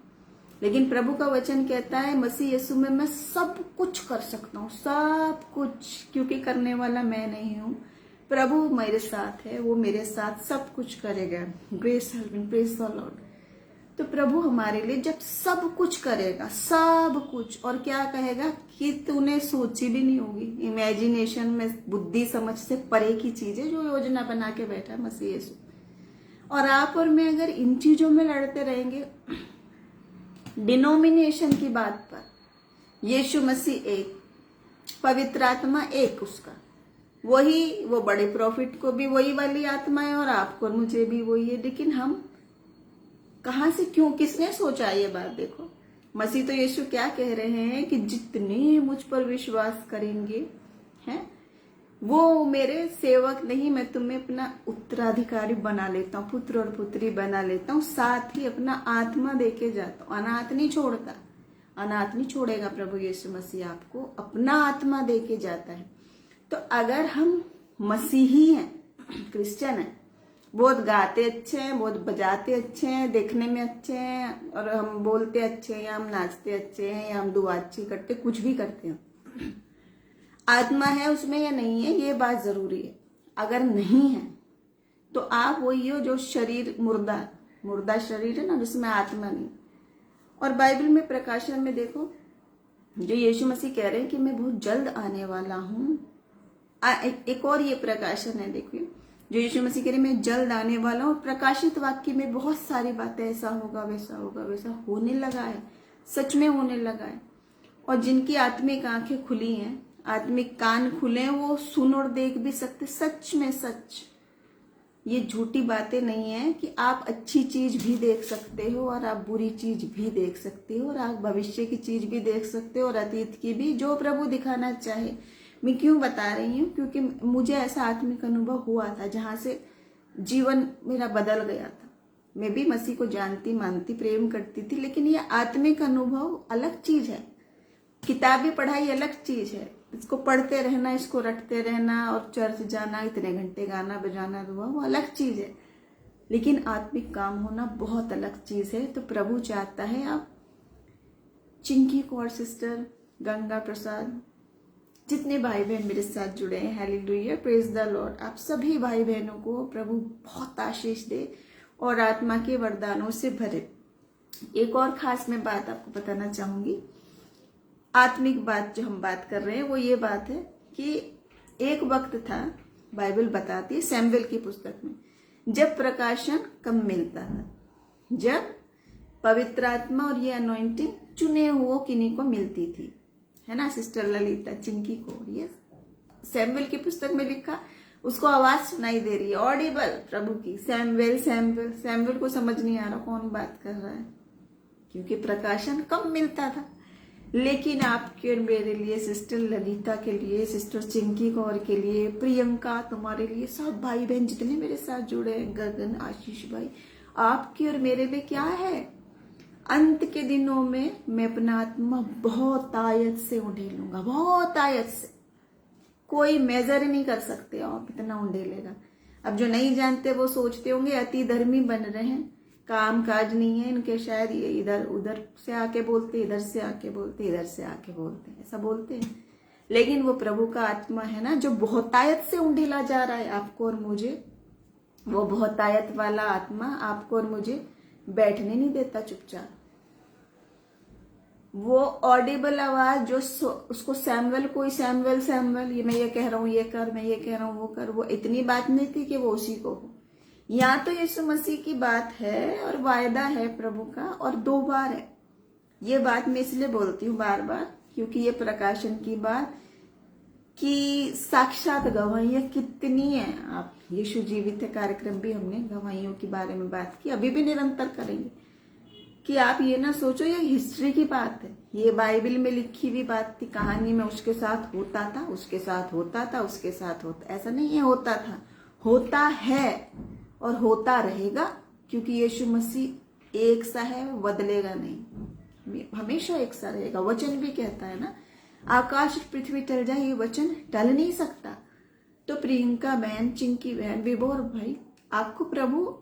S1: लेकिन प्रभु का वचन कहता है, मसीह यीशु में मैं सब कुछ कर सकता हूँ, सब कुछ, क्योंकि करने वाला मैं नहीं हूँ, प्रभु मेरे साथ है, वो मेरे साथ सब कुछ करेगा। Grace helping, praise the Lord. तो प्रभु हमारे लिए जब सब कुछ करेगा, सब कुछ, और क्या कहेगा कि तूने सोची भी नहीं होगी, इमेजिनेशन में, बुद्धि समझ से परे की चीजें जो योजना बना के बैठा है मसीह यीशु। और आप और मैं अगर इन चीजों में लड़ते रहेंगे, डिनोमिनेशन की बात पर, यीशु मसीह एक, पवित्र आत्मा एक, उसका वही, वो बड़े प्रॉफिट को भी वही वाली आत्मा है और आपको और मुझे भी वही है। लेकिन हम कहां से, क्यों, किसने सोचा ये बात? देखो मसीह तो यीशु क्या कह रहे हैं कि जितने मुझ पर विश्वास करेंगे हैं वो मेरे सेवक नहीं, मैं तुम्हें अपना उत्तराधिकारी बना लेता हूँ, पुत्र और पुत्री बना लेता हूँ, साथ ही अपना आत्मा देके जाता हूँ। अनाथ नहीं छोड़ता, अनाथ नहीं छोड़ेगा प्रभु यीशु मसीह, आपको अपना आत्मा देके जाता है। तो अगर हम मसीही हैं, क्रिश्चियन हैं, बहुत गाते अच्छे हैं, बहुत बजाते अच्छे हैं, देखने में अच्छे हैं, और हम बोलते अच्छे हैं, या हम नाचते अच्छे हैं, या हम दुआ अच्छी करते, कुछ भी करते हैं, आत्मा है उसमें या नहीं है, ये बात जरूरी है। अगर नहीं है तो आप वही हो जो शरीर मुर्दा शरीर है ना, जिसमें आत्मा नहीं। और बाइबल में प्रकाशन में देखो, जो यीशु मसीह कह रहे हैं कि मैं बहुत जल्द आने वाला हूं। एक और ये प्रकाशन है, देखिए, जो यीशु मसीह कह रहे हैं मैं जल्द आने वाला हूं। प्रकाशित वाक्य में बहुत सारी बातें, ऐसा होगा, वैसा होगा, वैसा होने लगा है, सच में होने लगा है। और जिनकी आत्मिक आंखें खुली हैं, आत्मिक कान खुले हैं, वो सुन और देख भी सकते। सच में सच, ये झूठी बातें नहीं है कि आप अच्छी चीज भी देख सकते हो और आप बुरी चीज भी देख सकते हो, और आप भविष्य की चीज भी देख सकते हो और अतीत की भी, जो प्रभु दिखाना चाहे। मैं क्यों बता रही हूँ? क्योंकि मुझे ऐसा आत्मिक अनुभव हुआ था जहां से जीवन मेरा बदल गया था। मैं भी मसीह को जानती, मानती, प्रेम करती थी, लेकिन ये आत्मिक अनुभव अलग चीज है। किताबी पढ़ाई अलग चीज है, इसको पढ़ते रहना, इसको रटते रहना और चर्च जाना, इतने घंटे गाना बजाना, वो अलग चीज है। लेकिन आत्मिक काम होना बहुत अलग चीज है। तो प्रभु चाहता है आप चिंकी कौर सिस्टर, गंगा प्रसाद, जितने भाई बहन मेरे साथ जुड़े हैं, हालेलुया, प्रेज द लॉर्ड, आप सभी भाई बहनों को प्रभु बहुत आशीष दे और आत्मा के वरदानों से भरे। एक और खास मैं बात आपको बताना चाहूंगी, आत्मिक बात जो हम बात कर रहे हैं वो ये बात है कि एक वक्त था, बाइबल बताती है सैमुएल की पुस्तक में, जब प्रकाशन कम मिलता था, जब पवित्र आत्मा और ये अनॉइंटिंग चुने हुए किन्हीं को मिलती थी, है ना, सिस्टर ललिता, चिंकी को। ये सैमुएल की पुस्तक में लिखा, उसको आवाज सुनाई दे रही है, ऑडिबल प्रभु की, सैमुएल सैमुएल। सैमुएल को समझ नहीं आ रहा कौन बात कर रहा है, क्योंकि प्रकाशन कम मिलता था। लेकिन आपके और मेरे लिए, सिस्टर ललिता के लिए, सिस्टर चिंकी कौर के लिए, प्रियंका, तुम्हारे लिए, सब भाई बहन जितने मेरे साथ जुड़े हैं, गगन, आशीष भाई, आपके और मेरे लिए क्या है? अंत के दिनों में मैं अपना आत्मा बहुत आयत से उंडेलूंगा, बहुत आयत से, कोई मेजर ही नहीं कर सकते आप, इतना उंडेलेगा। अब जो नहीं जानते वो सोचते होंगे अति धर्मी बन रहे हैं, काम काज नहीं है इनके, शायद ये इधर उधर से आके बोलते, इधर से आके बोलते, इधर से आके बोलते, ऐसा बोलते हैं। लेकिन वो प्रभु का आत्मा है ना, जो बहुतायत से उंडेला जा रहा है आपको और मुझे, वो बहुतायत वाला आत्मा आपको और मुझे बैठने नहीं देता चुपचाप। वो ऑडिबल आवाज जो उसको सैमुएल, कोई सैमुएल सैमुएल, ये मैं ये कह रहा हूँ ये कर, मैं ये कह रहा हूँ वो कर, वो इतनी बात नहीं थी कि वो उसी को हो। यहाँ तो यीशु मसीह की बात है और वायदा है प्रभु का, और 2 बार है। ये बात मैं इसलिए बोलती हूँ बार बार, क्योंकि ये प्रकाशन की बात की साक्षात गवाहियां कितनी है। आप यीशु जीवित है कार्यक्रम भी हमने गवाहियों के बारे में बात की, अभी भी निरंतर करेंगे। कि आप ये ना सोचो ये हिस्ट्री की बात है, ये बाइबल में लिखी हुई बात थी, कहानी में उसके साथ होता था, उसके साथ होता था, उसके साथ होता, ऐसा नहीं है होता था, होता है और होता रहेगा, क्योंकि यीशु मसीह एक सा है, बदलेगा नहीं, हमेशा एक सा रहेगा। वचन भी कहता है ना, आकाश पृथ्वी टल जाए, ये वचन टल नहीं सकता। तो प्रियंका बहन, चिंकी बहन, विभोर भाई, आपको प्रभु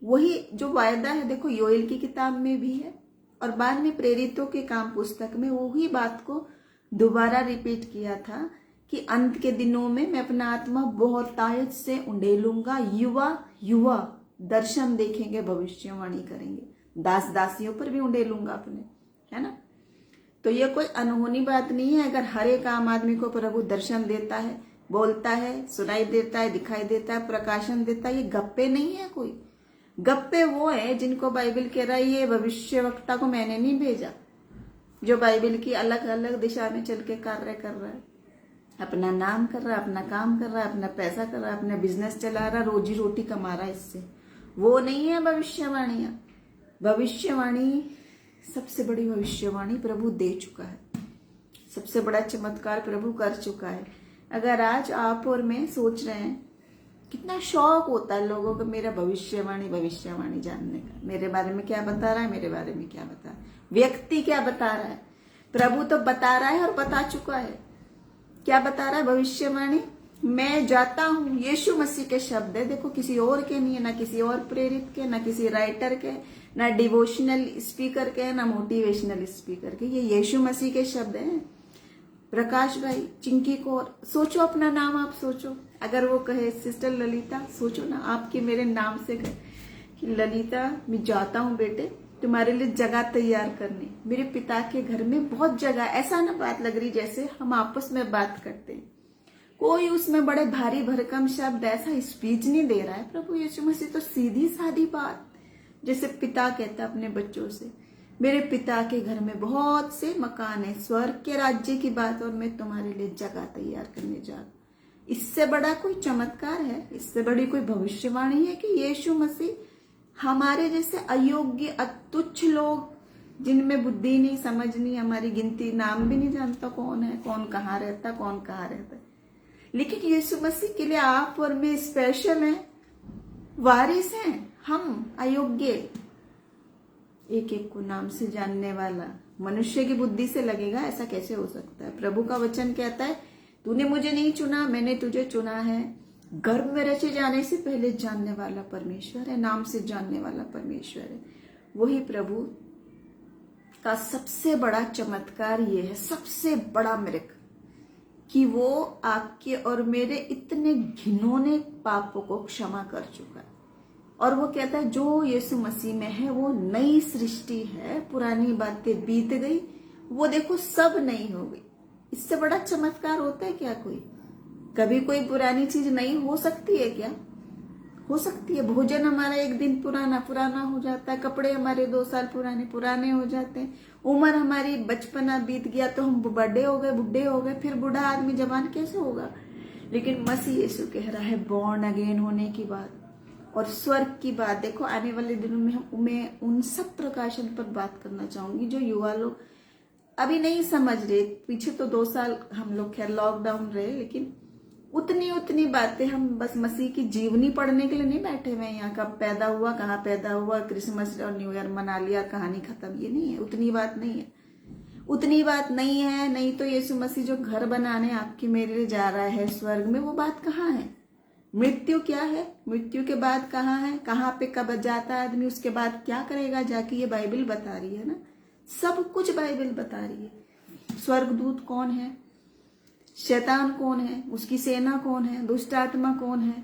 S1: वही जो वायदा है, देखो योएल की किताब में भी है और बाद में प्रेरितों के काम पुस्तक में वही बात को दोबारा रिपीट किया था कि अंत के दिनों में मैं अपना आत्मा बहुतायत से उंडेलूंगा, युवा दर्शन देखेंगे, भविष्यवाणी करेंगे, दास दासियों पर भी उंडेलूंगा अपने, है ना। तो ये कोई अनहोनी बात नहीं है। अगर हर एक आम आदमी को प्रभु दर्शन देता है, बोलता है, सुनाई देता है, दिखाई देता है, प्रकाशन देता है, ये गप्पे नहीं है। कोई गप्पे वो है जिनको बाइबल कह रहा है ये भविष्यवक्ता को मैंने नहीं भेजा, जो बाइबल की अलग अलग दिशा में चल के कार्य कर रहा है, अपना नाम कर रहा है, अपना काम कर रहा है, अपना पैसा कर रहा है, अपना बिजनेस चला रहा है, रोजी रोटी कमा रहा है इससे। वो नहीं है भविष्यवाणियां। भविष्यवाणी, सबसे बड़ी भविष्यवाणी प्रभु दे चुका है, सबसे बड़ा चमत्कार प्रभु कर चुका है। अगर आज आप और मैं सोच रहे हैं, कितना शौक होता है लोगों को मेरा भविष्यवाणी जानने का, मेरे बारे में क्या बता रहा है, मेरे बारे में क्या बता रहा है, व्यक्ति क्या बता रहा है। प्रभु तो बता रहा है और बता चुका है। क्या बता रहा है भविष्यवाणी? मैं जाता हूं, यीशु मसीह के शब्द है, देखो किसी और के नहीं है, ना किसी और प्रेरित के, ना किसी राइटर के, ना डिवोशनल स्पीकर के, ना मोटिवेशनल स्पीकर के, ये यीशु मसीह के शब्द हैं। प्रकाश भाई, चिंकी कौर, सोचो अपना नाम, आप सोचो। अगर वो कहे सिस्टर ललिता, सोचो ना आपके मेरे नाम से कहे कि ललिता मैं जाता हूं बेटे तुम्हारे लिए जगह तैयार करने, मेरे पिता के घर में बहुत जगह। ऐसा ना बात लग रही जैसे हम आपस में बात करते हैं, कोई उसमें बड़े भारी भरकम शब्द ऐसा स्पीच नहीं दे रहा है प्रभु यीशु मसीह। तो सीधी सादी बात, जैसे पिता कहता है अपने बच्चों से, मेरे पिता के घर में बहुत से मकान है, स्वर्ग के राज्य की बात, और मैं तुम्हारे लिए जगह तैयार करने जा रहा हूं। इससे बड़ा कोई चमत्कार है, इससे बड़ी कोई भविष्यवाणी है कि यीशु मसीह हमारे जैसे अयोग्य अतुच्छ लोग, जिनमें बुद्धि नहीं, समझ नहीं, हमारी गिनती, नाम भी नहीं जानता कौन है, कौन कहाँ रहता, कौन कहाँ रहता है, लेकिन यीशु मसीह के लिए आप और मैं स्पेशल हैं, वारिस हैं। हम अयोग्य, एक एक को नाम से जानने वाला मनुष्य की बुद्धि से लगेगा, ऐसा कैसे हो सकता है। प्रभु का वचन कहता है, तूने मुझे नहीं चुना, मैंने तुझे चुना है। गर्भ में रचे जाने से पहले जानने वाला परमेश्वर है, नाम से जानने वाला परमेश्वर है। वही प्रभु का सबसे बड़ा चमत्कार ये है, सबसे बड़ा मिरेकल, कि वो आपके और मेरे इतने घिनौने पापों को क्षमा कर चुका है। और वो कहता है जो यीशु मसीह में है वो नई सृष्टि है, पुरानी बातें बीत गई, वो देखो सब नई हो गई। इससे बड़ा चमत्कार होता है क्या कोई? कभी कोई पुरानी चीज नई हो सकती है क्या? हो सकती है। भोजन हमारा एक दिन पुराना हो जाता है, कपड़े हमारे 2 साल पुराने हो जाते हैं, उम्र हमारी बचपना बीत गया तो हम बड़े हो गए, बुढ़े हो गए, फिर बूढ़ा आदमी जवान कैसे होगा? लेकिन मसीह यीशु कह रहा है बॉर्न अगेन होने की बात और स्वर्ग की बात। देखो आने वाले दिनों में मैं उन सब प्रकाशन पर बात करना चाहूंगी जो युवा लोग अभी नहीं समझ रहे। पीछे तो 2 साल हम लोग खैर लॉकडाउन रहे, लेकिन उतनी बातें हम बस मसीह की जीवनी पढ़ने के लिए नहीं बैठे हुए यहाँ। कब पैदा हुआ, कहाँ पैदा हुआ, क्रिसमस और न्यू ईयर मना लिया, कहानी खत्म, ये नहीं है। उतनी बात नहीं है। नहीं तो यीशु मसीह जो घर बनाने आपकी मेरे लिए जा रहा है स्वर्ग में, वो बात कहाँ है? मृत्यु क्या है? मृत्यु के बाद कहाँ है? कहाँ पे कब जाता है आदमी, उसके बाद क्या करेगा जाके, ये बाइबल बता रही है ना। सब कुछ बाइबल बता रही है। स्वर्गदूत कौन है, शैतान कौन है, उसकी सेना कौन है, दुष्ट आत्मा कौन है,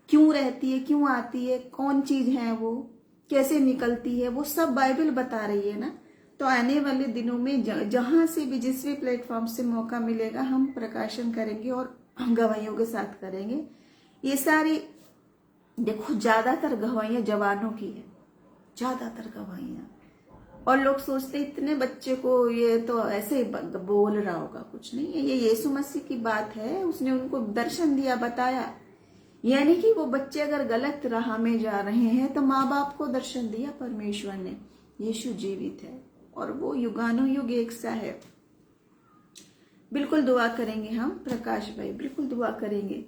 S1: क्यों रहती है, क्यों आती है, कौन चीज है वो, कैसे निकलती है, वो सब बाइबल बता रही है ना। तो आने वाले दिनों में जहां से भी, जिस भी प्लेटफॉर्म से मौका मिलेगा, हम प्रकाशन करेंगे और गवाहियों के साथ करेंगे। ये सारी देखो ज्यादातर गवाहियां जवानों की है, ज्यादातर गवाहियां। और लोग सोचते इतने बच्चे को ये तो ऐसे ही बोल रहा होगा, कुछ नहीं है। ये यीशु मसीह की बात है, उसने उनको दर्शन दिया, बताया। यानी कि वो बच्चे अगर गलत राह में जा रहे हैं तो माँ बाप को दर्शन दिया परमेश्वर ने। यीशु जीवित है और वो युगानुयुग एक सा है। बिल्कुल दुआ करेंगे हम, प्रकाश भाई बिल्कुल दुआ करेंगे।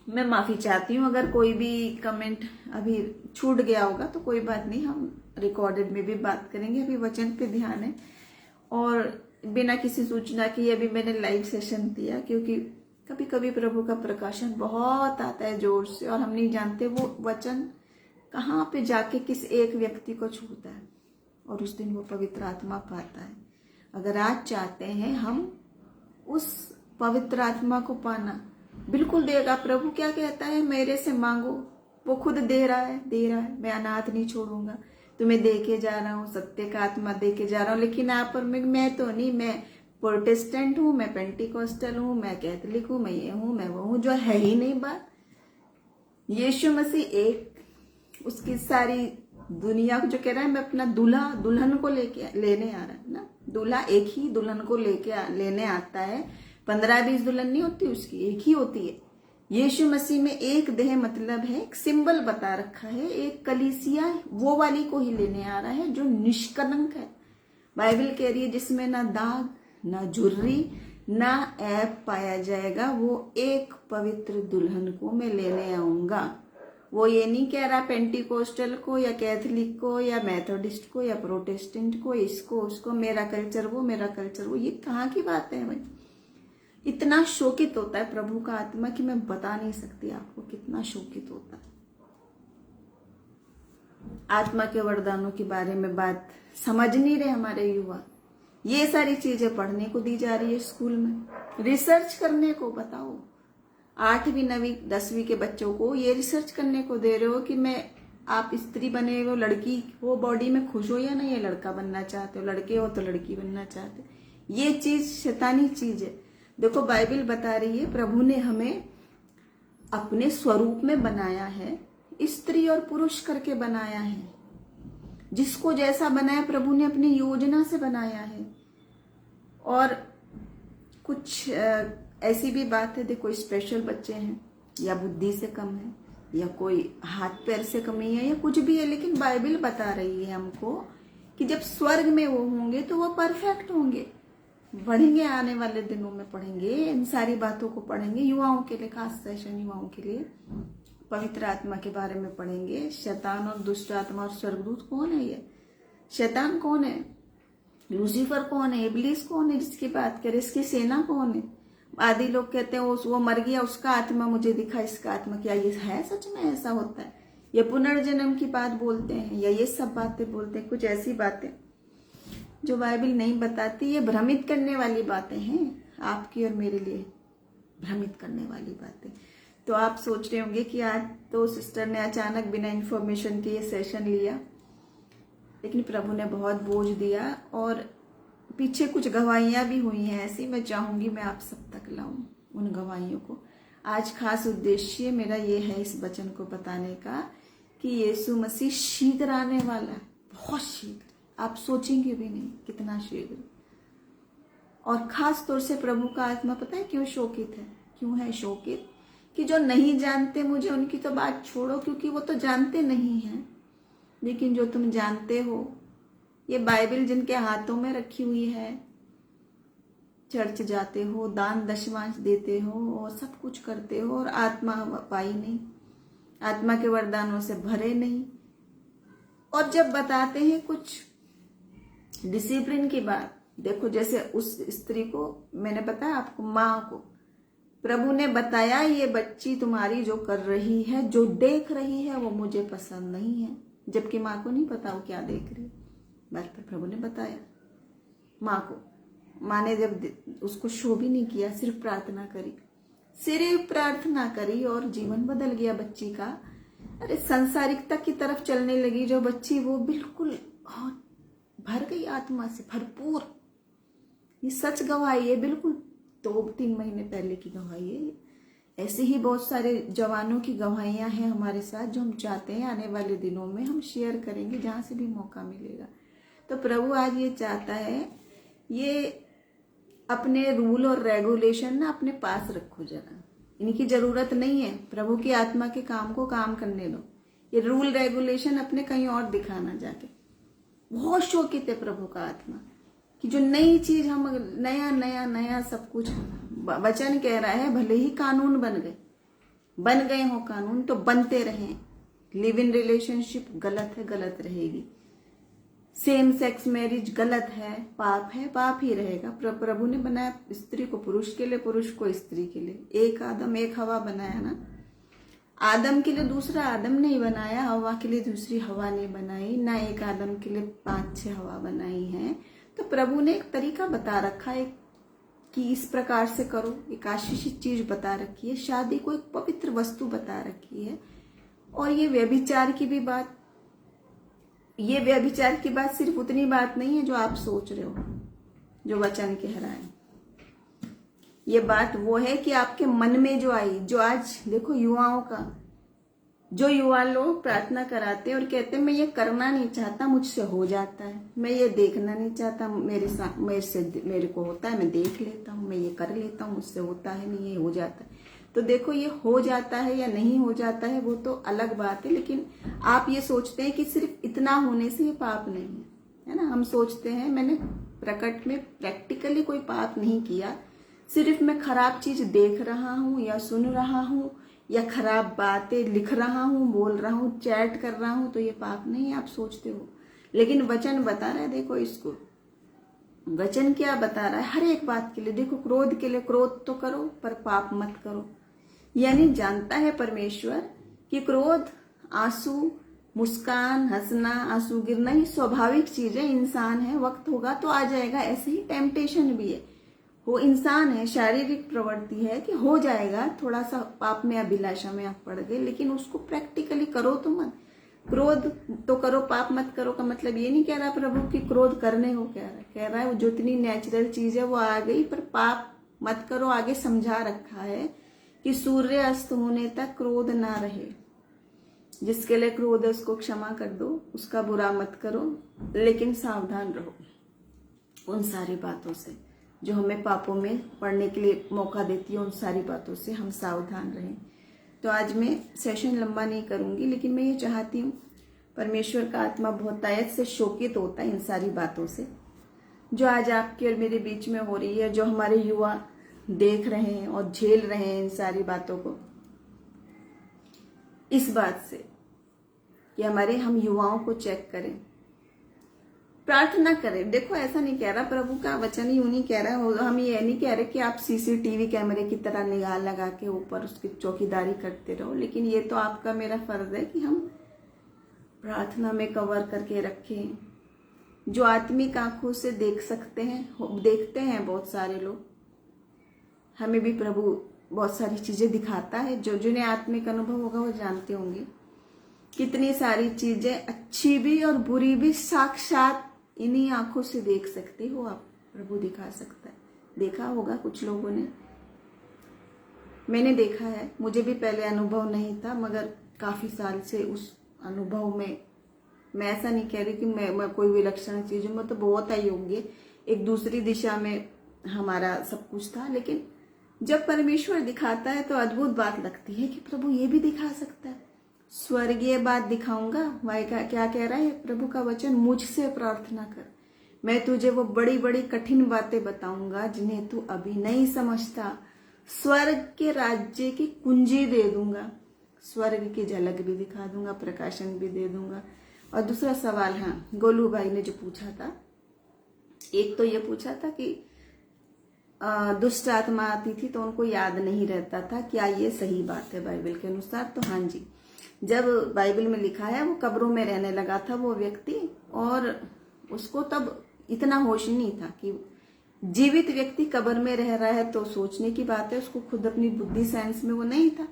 S1: मैं माफी चाहती हूँ अगर कोई भी कमेंट अभी छूट गया होगा, तो कोई बात नहीं, हम रिकॉर्डेड में भी बात करेंगे। अभी वचन पे ध्यान है और बिना किसी सूचना के अभी मैंने लाइव सेशन दिया, क्योंकि कभी कभी प्रभु का प्रकाशन बहुत आता है जोर से और हम नहीं जानते वो वचन कहाँ पे जाके किस एक व्यक्ति को छूता है और उस दिन वो पवित्र आत्मा पाता है। अगर आज चाहते हैं हम उस पवित्र आत्मा को पाना, बिल्कुल देगा। प्रभु क्या कहता है, मेरे से मांगो, वो खुद दे रहा है। मैं अनाथ नहीं छोड़ूंगा, तुम्हें दे के जा रहा हूँ, सत्य का आत्मा दे के जा रहा हूँ। लेकिन आप और मैं तो नहीं, मैं प्रोटेस्टेंट हूँ, मैं पेंटिकॉस्टल हूँ, मैं कैथलिक हूँ, मैं ये हूँ, मैं वो हूँ, जो है ही नहीं बात। यीशु मसीह एक, उसकी सारी दुनिया को जो कह रहा है, मैं अपना दूल्हा दुल्हन को लेने आ रहा है ना। दूल्हा एक ही दुल्हन को लेने आता है। 15-20 दुल्हन नहीं होती उसकी, एक ही होती है। यीशु मसीह में एक देह मतलब है, एक सिंबल बता रखा है, एक कलीसिया वो वाली को ही लेने आ रहा है जो निष्कलंक है। बाइबल कह रही है जिसमें ना दाग, ना झुर्री, ना ऐब पाया जाएगा, वो एक पवित्र दुल्हन को मैं लेने आऊंगा। वो ये नहीं कह रहा पेंटिकोस्टल को या कैथलिक को या मेथोडिस्ट को या प्रोटेस्टेंट को, इसको उसको, मेरा कल्चर वो, मेरा कल्चर वो। ये कहाँ की बात है भाई? इतना शोकित होता है प्रभु का आत्मा कि मैं बता नहीं सकती आपको कितना शोकित होता है। आत्मा के वरदानों के बारे में बात समझ नहीं रहे हमारे युवा। ये सारी चीजें पढ़ने को दी जा रही है स्कूल में, रिसर्च करने को। बताओ, 8वीं 9वीं 10वीं के बच्चों को ये रिसर्च करने को दे रहे हो कि आप स्त्री बने हो, लड़की हो, बॉडी में खुश हो या नहीं, ये लड़का बनना चाहते हो, लड़के हो तो लड़की बनना चाहते हो। ये चीज शैतानी चीज है। देखो बाइबल बता रही है प्रभु ने हमें अपने स्वरूप में बनाया है, स्त्री और पुरुष करके बनाया है। जिसको जैसा बनाया प्रभु ने अपनी योजना से बनाया है। और कुछ ऐसी भी बात है, देखो स्पेशल बच्चे हैं या बुद्धि से कम है या कोई हाथ पैर से कमी है या कुछ भी है, लेकिन बाइबल बता रही है हमको कि जब स्वर्ग में वो होंगे तो वो परफेक्ट होंगे। पढ़ेंगे, आने वाले दिनों में पढ़ेंगे, इन सारी बातों को पढ़ेंगे। युवाओं के लिए खास सेशन, युवाओं के लिए पवित्र आत्मा के बारे में पढ़ेंगे। शैतान और दुष्ट आत्मा और स्वर्गदूत कौन है? ये शैतान कौन है, लूसीफर कौन है, इब्लीस कौन है जिसकी बात करें, इसकी सेना कौन है? आदि लोग कहते हैं वो मर गया, उसका आत्मा मुझे दिखा, इसका आत्मा। क्या ये है सच में ऐसा होता है? ये पुनर्जन्म की बात बोलते हैं या ये सब बातें बोलते हैं, कुछ ऐसी बातें जो बाइबल नहीं बताती। ये भ्रमित करने वाली बातें हैं, आपकी और मेरे लिए भ्रमित करने वाली बातें। तो आप सोच रहे होंगे कि आज तो सिस्टर ने अचानक बिना इंफॉर्मेशन के ये सेशन लिया, लेकिन प्रभु ने बहुत बोझ दिया और पीछे कुछ गवाहियां भी हुई हैं ऐसी। मैं चाहूंगी मैं आप सब तक लाऊं उन गवाहियों को। आज खास उद्देश्य मेरा ये है इस वचन को बताने का कि यीशु मसीह शीघ्र आने वाला है, बहुत शीघ्र, आप सोचेंगे भी नहीं कितना शीघ्र। और खास तौर से प्रभु का आत्मा पता है क्यों शोकित है? क्यों है शोकित? कि जो नहीं जानते मुझे उनकी तो बात छोड़ो, क्योंकि वो तो जानते नहीं हैं। लेकिन जो तुम जानते हो, ये बाइबल जिनके हाथों में रखी हुई है, चर्च जाते हो, दान दशमांश देते हो और सब कुछ करते हो और आत्मा पाई नहीं, आत्मा के वरदानों से भरे नहीं। और जब बताते हैं कुछ डिसिप्लिन की बात, देखो जैसे उस स्त्री को मैंने बताया आपको, माँ को प्रभु ने बताया ये बच्ची तुम्हारी जो कर रही है, जो देख रही है, वो मुझे पसंद नहीं है। जबकि माँ को नहीं पता वो क्या देख रही है, बात पर प्रभु ने बताया माँ को। माँ ने जब उसको शो भी नहीं किया, सिर्फ प्रार्थना करी, सिर्फ प्रार्थना करी और जीवन बदल गया बच्ची का। अरे संसारिकता की तरफ चलने लगी जो बच्ची, वो बिल्कुल भर गई आत्मा से, भरपूर। ये सच गवाही है, बिल्कुल 2-3 महीने पहले की गवाही है। ऐसे ही बहुत सारे जवानों की गवाहियां हैं हमारे साथ, जो हम चाहते हैं आने वाले दिनों में हम शेयर करेंगे जहां से भी मौका मिलेगा। तो प्रभु आज ये चाहता है, ये अपने रूल और रेगुलेशन ना अपने पास रखो जरा, इनकी जरूरत नहीं है। प्रभु की आत्मा के काम को काम करने दो, ये रूल रेगुलेशन अपने कहीं और दिखाना जाके। बहुत शौकित है प्रभु का आत्मा कि जो नई चीज हम नया नया नया सब कुछ, वचन कह रहा है भले ही कानून बन गए हो कानून, तो बनते रहें। लिव इन रिलेशनशिप गलत है, गलत रहेगी। सेम सेक्स मैरिज गलत है, पाप ही रहेगा। प्रभु ने बनाया स्त्री को पुरुष के लिए, पुरुष को स्त्री के लिए। एक आदम एक हवा बनाया ना, आदम के लिए दूसरा आदम नहीं बनाया, हवा के लिए दूसरी हवा नहीं बनाई ना, एक आदम के लिए 5-6 हवा बनाई है। तो प्रभु ने एक तरीका बता रखा है कि इस प्रकार से करो, एक आशीषित चीज बता रखी है, शादी को एक पवित्र वस्तु बता रखी है। और ये व्यभिचार की भी बात, ये व्यभिचार की बात सिर्फ उतनी बात नहीं है जो आप सोच रहे हो, जो वचन कह रहा है। ये बात वो है कि आपके मन में जो आई, जो आज देखो युवाओं का, जो युवा लोग प्रार्थना कराते हैं और कहते हैं मैं ये करना नहीं चाहता, मुझसे हो जाता है, मैं ये देखना नहीं चाहता, मेरे को होता है, मैं देख लेता हूँ, मैं ये कर लेता हूँ, मुझसे होता है नहीं, ये हो जाता है। तो देखो ये हो जाता है या नहीं हो जाता है वो तो अलग बात है, लेकिन आप ये सोचते हैं कि सिर्फ इतना होने से ये पाप नहीं है ना। हम सोचते हैं मैंने प्रकट में प्रैक्टिकली कोई पाप नहीं किया, सिर्फ मैं खराब चीज देख रहा हूँ या सुन रहा हूँ या खराब बातें लिख रहा हूँ, बोल रहा हूँ, चैट कर रहा हूँ, तो ये पाप नहीं है, आप सोचते हो। लेकिन वचन बता रहा है, देखो इसको वचन क्या बता रहा है, हर एक बात के लिए। देखो क्रोध के लिए क्रोध तो करो पर पाप मत करो। यानी जानता है परमेश्वर कि क्रोध, आंसू, मुस्कान, हंसना, आंसू गिरना ये स्वाभाविक चीज है, इंसान है, वक्त होगा तो आ जाएगा। ऐसे ही टेम्पटेशन भी है, वो इंसान है, शारीरिक प्रवृत्ति है कि हो जाएगा, थोड़ा सा पाप में अभिलाषा में आप पड़ गए, लेकिन उसको प्रैक्टिकली करो तो मत। क्रोध तो करो, पाप मत करो का मतलब ये नहीं कह रहा प्रभु कि क्रोध करने हो, कह रहा है वो जो इतनी नेचुरल चीज है वो आ गई, पर पाप मत करो। आगे समझा रखा है कि सूर्य अस्त होने तक क्रोध ना रहे, जिसके लिए क्रोध है उसको क्षमा कर दो, उसका बुरा मत करो, लेकिन सावधान रहो उन सारी बातों से जो हमें पापों में पड़ने के लिए मौका देती है। उन सारी बातों से हम सावधान रहें। तो आज मैं सेशन लंबा नहीं करूंगी, लेकिन मैं ये चाहती हूँ, परमेश्वर का आत्मा बहुतायत से शोकित होता है इन सारी बातों से जो आज आपके और मेरे बीच में हो रही है, जो हमारे युवा देख रहे हैं और झेल रहे हैं इन सारी बातों को। इस बात से कि हम युवाओं को चेक करें, प्रार्थना करें। देखो ऐसा नहीं कह रहा, प्रभु का वचन यूं नहीं कह रहा, हम ये नहीं कह रहे कि आप सीसीटीवी कैमरे की तरह निगाह लगा के ऊपर उसकी चौकीदारी करते रहो, लेकिन ये तो आपका मेरा फर्ज है कि हम प्रार्थना में कवर करके रखें। जो आत्मिक आंखों से देख सकते हैं, देखते हैं बहुत सारे लोग, हमें भी प्रभु बहुत सारी चीजें दिखाता है। जो जिन्हें आत्मिक अनुभव होगा वो जानते होंगे कितनी सारी चीजें अच्छी भी और बुरी भी साक्षात इन्हीं आंखों से देख सकते हो आप, प्रभु दिखा सकता है। देखा होगा कुछ लोगों ने, मैंने देखा है, मुझे भी पहले अनुभव नहीं था, मगर काफी साल से उस अनुभव में, मैं ऐसा नहीं कह रही कि मैं कोई विलक्षण चीज हूं, मैं तो बहुत अयोग्य, एक दूसरी दिशा में हमारा सब कुछ था, लेकिन जब परमेश्वर दिखाता है तो अद्भुत बात लगती है कि प्रभु ये भी दिखा सकता है। स्वर्गीय बात दिखाऊंगा, वह क्या कह रहा है प्रभु का वचन, मुझसे प्रार्थना कर, मैं तुझे वो बड़ी बड़ी कठिन बातें बताऊंगा जिन्हें तू अभी नहीं समझता। स्वर्ग के राज्य की कुंजी दे दूंगा, स्वर्ग की झलक भी दिखा दूंगा, प्रकाशन भी दे दूंगा। और दूसरा सवाल, हाँ, गोलू भाई ने जो पूछा था, एक तो ये पूछा था कि दुष्ट आत्मा आती थी तो उनको याद नहीं रहता था, क्या ये सही बात है बाइबल के अनुसार? तो हाँ जी, जब बाइबल में लिखा है वो कब्रों में रहने लगा था वो व्यक्ति, और उसको तब इतना होश नहीं था कि जीवित व्यक्ति कब्र में रह रहा है तो सोचने की बात है, उसको खुद अपनी बुद्धि साइंस में वो नहीं था।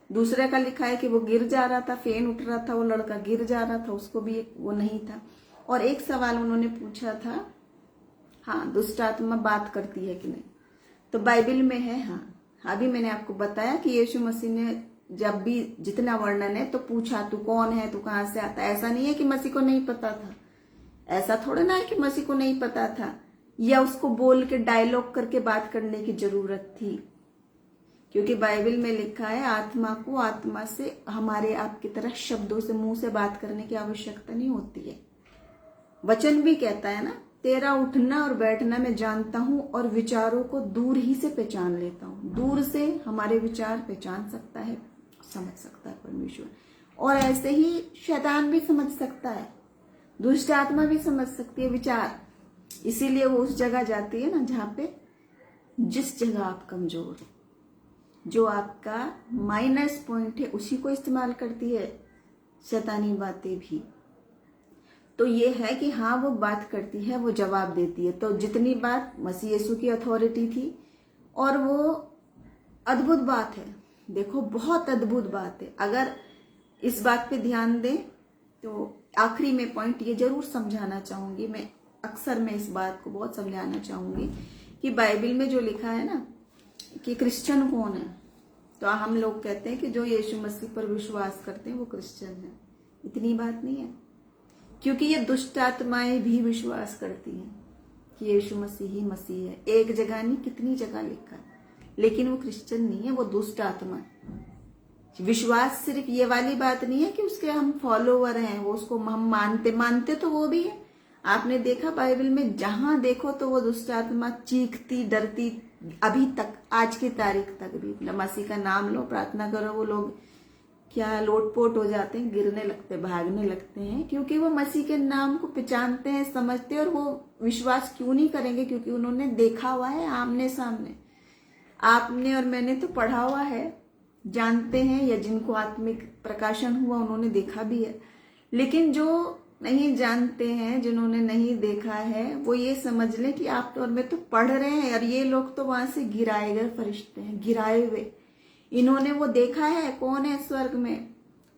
S1: दूसरे का लिखा है कि वो गिर जा रहा था, फेन उठ रहा था, वो लड़का गिर जा रहा था, उसको भी वो नहीं था। और एक सवाल उन्होंने पूछा था, हाँ, दुष्ट आत्मा बात करती है कि नहीं? तो बाइबल में है, हाँ। अभी मैंने आपको बताया कि यीशु मसीह ने जब भी जितना वर्णन है तो पूछा तू कौन है, तू कहां से आता है। ऐसा नहीं है कि मसीह को नहीं पता था, ऐसा थोड़ा ना है कि मसीह को नहीं पता था या उसको बोल के डायलॉग करके बात करने की जरूरत थी, क्योंकि बाइबल में लिखा है आत्मा को आत्मा से, हमारे आपकी तरह शब्दों से, मुंह से बात करने की आवश्यकता नहीं होती है। वचन भी कहता है ना, तेरा उठना और बैठना मैं जानता हूं और विचारों को दूर ही से पहचान लेता हूं। दूर से हमारे विचार पहचान सकता है, समझ सकता है परमेश्वर, और ऐसे ही शैतान भी समझ सकता है, दुष्ट आत्मा भी समझ सकती है विचार। इसीलिए वो उस जगह जाती है ना जहां पे, जिस जगह आप कमजोर हो, जो आपका माइनस पॉइंट है, उसी को इस्तेमाल करती है शैतानी बातें भी। तो ये है कि हाँ वो बात करती है, वो जवाब देती है। तो जितनी बात मसीह यीशु की अथॉरिटी थी, और वो अद्भुत बात है, देखो बहुत अद्भुत बात है। अगर इस बात पे ध्यान दें तो आखिरी में पॉइंट ये जरूर समझाना चाहूंगी, मैं इस बात को बहुत समझाना चाहूंगी कि बाइबल में जो लिखा है ना कि क्रिश्चियन कौन है, तो हम लोग कहते हैं कि जो यीशु मसीह पर विश्वास करते हैं वो क्रिश्चियन है। इतनी बात नहीं है, क्योंकि ये दुष्ट आत्माएं भी विश्वास करती हैं कि यीशु मसीह ही मसीह है। एक जगह नहीं, कितनी जगह लिखा है, लेकिन वो क्रिश्चियन नहीं है, वो दुष्ट आत्मा है। विश्वास सिर्फ ये वाली बात नहीं है कि उसके हम फॉलोवर हैं, वो उसको हम मानते तो वो भी है। आपने देखा बाइबल में जहां देखो तो वो दुष्ट आत्मा चीखती डरती, अभी तक आज की तारीख तक भी मसीह का नाम लो, प्रार्थना करो, वो लोग क्या लोटपोट हो जाते हैं, गिरने लगते, भागने लगते हैं, क्योंकि वो मसीह के नाम को पहचानते हैं, समझते हैं। और वो विश्वास क्यों नहीं करेंगे? क्योंकि उन्होंने देखा हुआ है आमने सामने। आपने और मैंने तो पढ़ा हुआ है, जानते हैं, या जिनको आत्मिक प्रकाशन हुआ उन्होंने देखा भी है। लेकिन जो नहीं जानते हैं, जिन्होंने नहीं देखा है, वो ये समझ लें कि आप और मैं तो पढ़ रहे हैं, और ये लोग तो वहां से गिराए गए फरिश्ते हैं, गिराए हुए। इन्होंने वो देखा है, कौन है स्वर्ग में,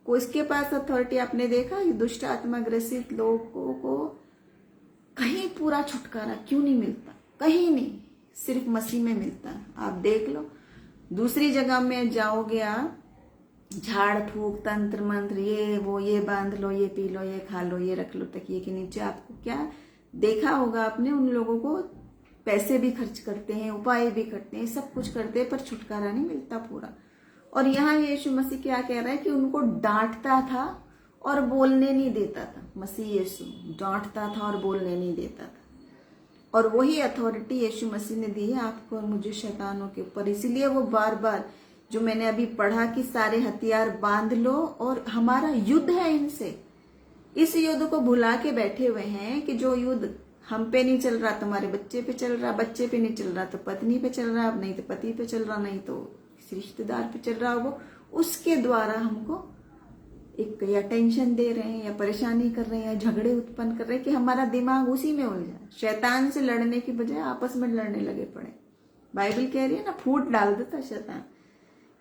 S1: को इसके पास अथॉरिटी। आपने देखा ये दुष्ट आत्मा ग्रसित लोगों को कहीं पूरा छुटकारा क्यों नहीं मिलता? कहीं नहीं, सिर्फ मसीह में मिलता है। आप देख लो, दूसरी जगह में जाओगे आप, झाड़ फूक तंत्र मंत्र, ये वो, ये बांध लो, ये पी लो, ये खा लो, ये रख लो तकिए के नीचे, आपको क्या देखा होगा आपने, उन लोगों को पैसे भी खर्च करते हैं, उपाय भी करते हैं, सब कुछ करते हैं, पर छुटकारा नहीं मिलता पूरा। और यहाँ यीशु मसीह क्या कह रहा है कि उनको डांटता था और बोलने नहीं देता था। मसीह यीशु डांटता था और बोलने नहीं देता था, और वही अथॉरिटी यीशु मसीह ने दी है आपको और मुझे शैतानों के ऊपर। इसीलिए वो बार बार, जो मैंने अभी पढ़ा कि सारे हथियार बांध लो, और हमारा युद्ध है इनसे। इस युद्ध को भुला के बैठे हुए हैं कि जो युद्ध हम पे नहीं चल रहा, तुम्हारे बच्चे पे चल रहा, बच्चे पे नहीं चल रहा तो पत्नी पे चल रहा, नहीं तो पति पे चल रहा, नहीं तो किसी रिश्तेदार पे चल रहा, वो उसके द्वारा हमको एक या टेंशन दे रहे हैं, या परेशानी कर रहे हैं, या झगड़े उत्पन्न कर रहे हैं कि हमारा दिमाग उसी में उलझा। शैतान से लड़ने की बजाय आपस में लड़ने लगे पड़े। बाइबल कह रही है ना, फूट डाल देता शैतान,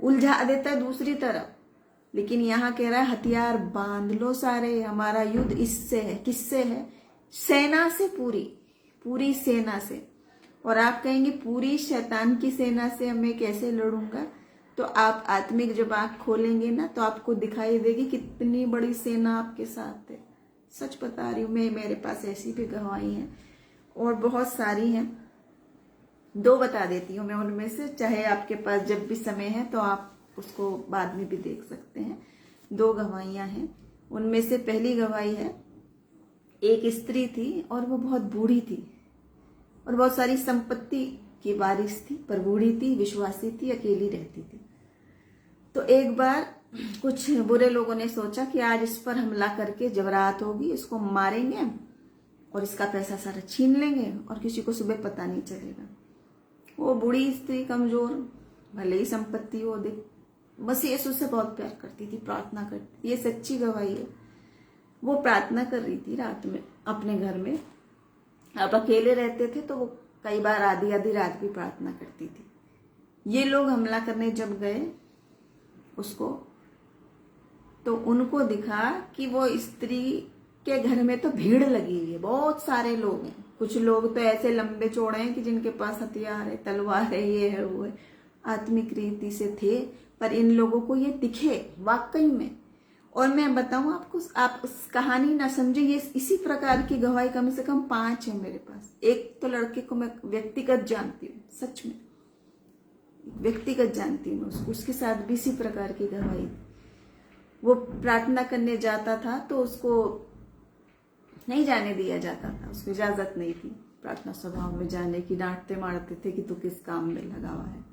S1: उलझा देता है दूसरी तरफ। लेकिन यहाँ कह रहा है हथियार बांध लो सारे, हमारा युद्ध इससे है। किससे है? सेना से, पूरी सेना से। और आप कहेंगे पूरी शैतान की सेना से मैं कैसे लड़ूंगा? तो आप आत्मिक जब आंख खोलेंगे ना, तो आपको दिखाई देगी कितनी बड़ी सेना आपके साथ है। सच बता रही हूँ मैं, मेरे पास ऐसी भी गवाही हैं और बहुत सारी हैं। 2 बता देती हूँ मैं उनमें से, चाहे आपके पास जब भी समय है तो आप उसको बाद में भी देख सकते हैं। 2 गवाहियां हैं। उनमें से पहली गवाही है, एक स्त्री थी और वो बहुत बूढ़ी थी और बहुत सारी संपत्ति की वारिस थी, पर बूढ़ी थी, विश्वासी थी, अकेली रहती थी। तो एक बार कुछ बुरे लोगों ने सोचा कि आज इस पर हमला करके, जब रात होगी इसको मारेंगे और इसका पैसा सारा छीन लेंगे और किसी को सुबह पता नहीं चलेगा। वो बूढ़ी स्त्री, कमजोर, भले ही संपत्ति हो, देख मसीह यीशु से बहुत प्यार करती थी, प्रार्थना करती थी। ये सच्ची गवाही है। वो प्रार्थना कर रही थी रात में अपने घर में। अब अकेले रहते थे तो वो कई बार आधी रात भी प्रार्थना करती थी। ये लोग हमला करने जब गए उसको, तो उनको दिखा कि वो स्त्री के घर में तो भीड़ लगी हुई है, बहुत सारे लोग हैं। कुछ लोग तो ऐसे लंबे चौड़े हैं कि जिनके पास हथियार है, तलवार है, ये है वो है, आत्मिक रीति से थे। पर इन लोगों को ये दिखे वाकई में। और मैं बताऊं आपको, आप उस कहानी ना समझे, ये इसी प्रकार की गवाही कम से कम 5 है मेरे पास। एक तो लड़के को मैं व्यक्तिगत जानती हूँ, सच में व्यक्तिगत जानती हूँ, उसके साथ भी इसी प्रकार की गवाही। वो प्रार्थना करने जाता था तो उसको नहीं जाने दिया जाता था, उसको इजाजत नहीं थी प्रार्थना सभाओं में जाने की। डांटते मारते थे कि तू किस काम में लगा हुआ है,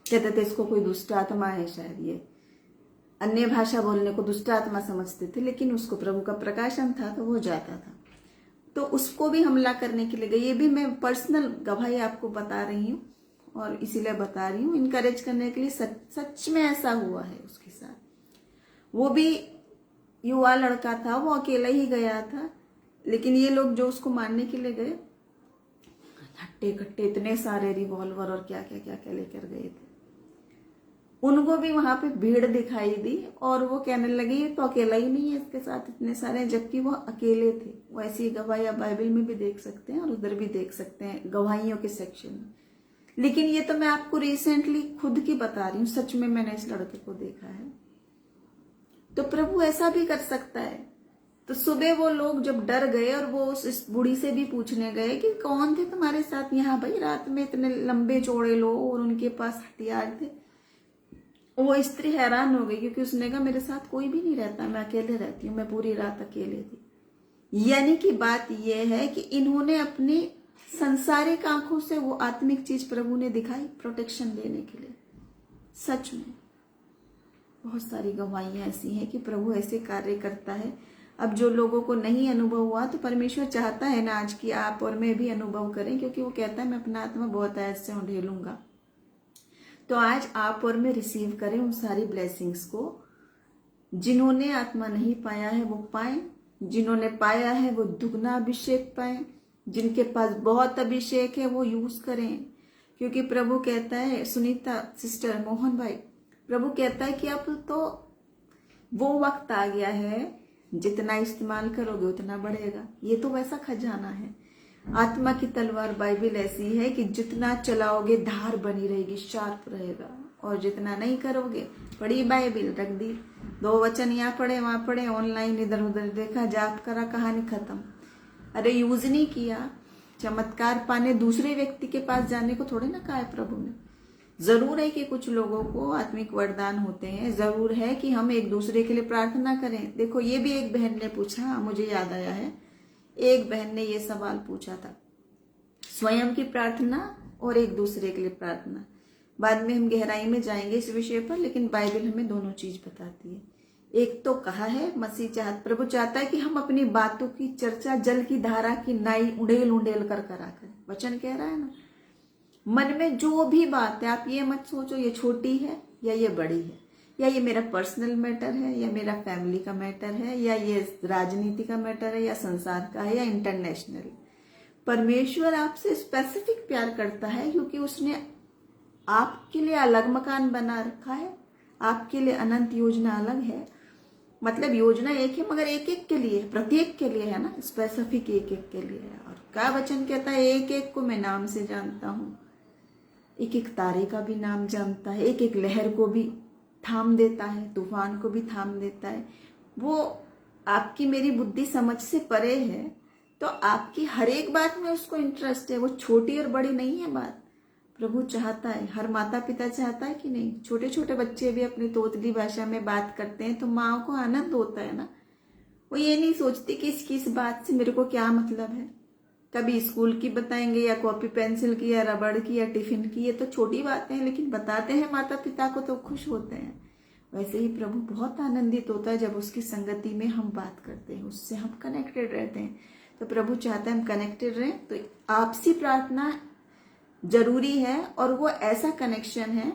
S1: कहते थे इसको कोई दुष्ट आत्मा है, शायद ये अन्य भाषा बोलने को दुष्ट आत्मा समझते थे। लेकिन उसको प्रभु का प्रकाशन था तो वो जाता था, तो उसको भी हमला करने के लिए गए। ये भी मैं पर्सनल गवाही आपको बता रही हूँ और इसीलिए बता रही हूँ, इनकरेज करने के लिए। सच में ऐसा हुआ है उसके साथ। वो भी युवा लड़का था, वो अकेला ही गया था, लेकिन ये लोग जो उसको मारने के लिए गए, हट्टे कट्टे इतने सारे रिवॉल्वर और क्या क्या क्या क्या लेकर गए थे। उनको भी वहां पे भीड़ दिखाई दी और वो कहने लगे ये तो अकेला ही नहीं है, इसके साथ इतने सारे, जबकि वो अकेले थे। वो ऐसी गवाही आप बाइबल में भी देख सकते हैं और उधर भी देख सकते हैं गवाहियों के सेक्शन में। लेकिन ये तो मैं आपको रिसेंटली खुद की बता रही हूँ, सच में मैंने इस लड़के को देखा है। तो प्रभु ऐसा भी कर सकता है। तो सुबह वो लोग जब डर गए और वो इस बूढ़ी से भी पूछने गए कि कौन थे तुम्हारे साथ यहाँ भाई, रात में इतने लंबे चौड़े लोग और उनके पास हथियार थे। वो स्त्री हैरान हो गई क्योंकि उसने कहा मेरे साथ कोई भी नहीं रहता, मैं अकेले रहती हूँ, मैं पूरी रात अकेले थी। यानी कि बात यह है कि इन्होंने अपनी संसारिक आंखों से वो आत्मिक चीज प्रभु ने दिखाई प्रोटेक्शन देने के लिए। सच में बहुत सारी गवाहियां ऐसी हैं कि प्रभु ऐसे कार्य करता है। अब जो लोगों को नहीं अनुभव हुआ तो परमेश्वर चाहता है ना आज की आप और मैं भी अनुभव करें, क्योंकि वो कहता है मैं अपना आत्मा बहुत ऐसे से ढेलूंगा। तो आज आप और मैं रिसीव करें उन सारी ब्लेसिंग्स को। जिन्होंने आत्मा नहीं पाया है वो पाए, जिन्होंने पाया है वो दुगना अभिषेक पाए, जिनके पास बहुत अभिषेक है वो यूज करें। क्योंकि प्रभु कहता है, सुनीता सिस्टर, मोहन भाई, प्रभु कहता है कि अब तो वो वक्त आ गया है, जितना इस्तेमाल करोगे उतना बढ़ेगा। ये तो वैसा खजाना है। आत्मा की तलवार बाइबल ऐसी है कि जितना चलाओगे धार बनी रहेगी, शार्प रहेगा, और जितना नहीं करोगे, पढ़ी बाइबल, रख दी, 2 वचन यहाँ पढ़े वहां पढ़े, ऑनलाइन इधर उधर देखा, जाप करा, कहानी खत्म। अरे यूज नहीं किया। चमत्कार पाने दूसरे व्यक्ति के पास जाने को थोड़े ना कहा है प्रभु ने। जरूर है कि कुछ लोगों को आत्मिक वरदान होते हैं, जरूर है कि हम एक दूसरे के लिए प्रार्थना करें। देखो ये भी एक बहन ने पूछा, मुझे याद आया है, एक बहन ने ये सवाल पूछा था, स्वयं की प्रार्थना और एक दूसरे के लिए प्रार्थना। बाद में हम गहराई में जाएंगे इस विषय पर, लेकिन बाइबल हमें दोनों चीज बताती है। एक तो कहा है मसीह प्रभु चाहता है कि हम अपनी बातों की चर्चा जल की धारा की नाई उड़ेल उड़ेल कर करा करें। वचन कह रहा है ना, मन में जो भी बात है आप ये मत सोचो ये छोटी है या ये बड़ी है, या ये मेरा पर्सनल मैटर है, या मेरा फैमिली का मैटर है, या ये राजनीति का मैटर है, या संसार का है, या इंटरनेशनल। परमेश्वर आपसे स्पेसिफिक प्यार करता है क्योंकि उसने आपके लिए अलग मकान बना रखा है, आपके लिए अनंत योजना अलग है। मतलब योजना एक है मगर एक एक के लिए, प्रत्येक के लिए है ना, स्पेसिफिक एक एक के लिए है। और क्या वचन कहता है, एक एक को मैं नाम से जानता हूँ, एक एक तारे का भी नाम जानता है, एक एक लहर को भी थाम देता है, तूफान को भी थाम देता है। वो आपकी मेरी बुद्धि समझ से परे है, तो आपकी हर एक बात में उसको इंटरेस्ट है। वो छोटी और बड़ी नहीं है बात। प्रभु चाहता है, हर माता पिता चाहता है कि नहीं, छोटे छोटे बच्चे भी अपनी तोतली भाषा में बात करते हैं तो माँ को आनंद होता है ना। वो ये नहीं सोचती कि इसकी इस बात से मेरे को क्या मतलब है। कभी स्कूल की बताएंगे, या कॉपी पेंसिल की, या रबड़ की, या टिफिन की। ये तो छोटी बातें हैं, लेकिन बताते हैं माता पिता को तो खुश होते हैं। वैसे ही प्रभु बहुत आनंदित होता है जब उसकी संगति में हम बात करते हैं, उससे हम कनेक्टेड रहते हैं। तो प्रभु चाहता है हम कनेक्टेड रहें। तो आपसी प्रार्थना जरूरी है, और वो ऐसा कनेक्शन है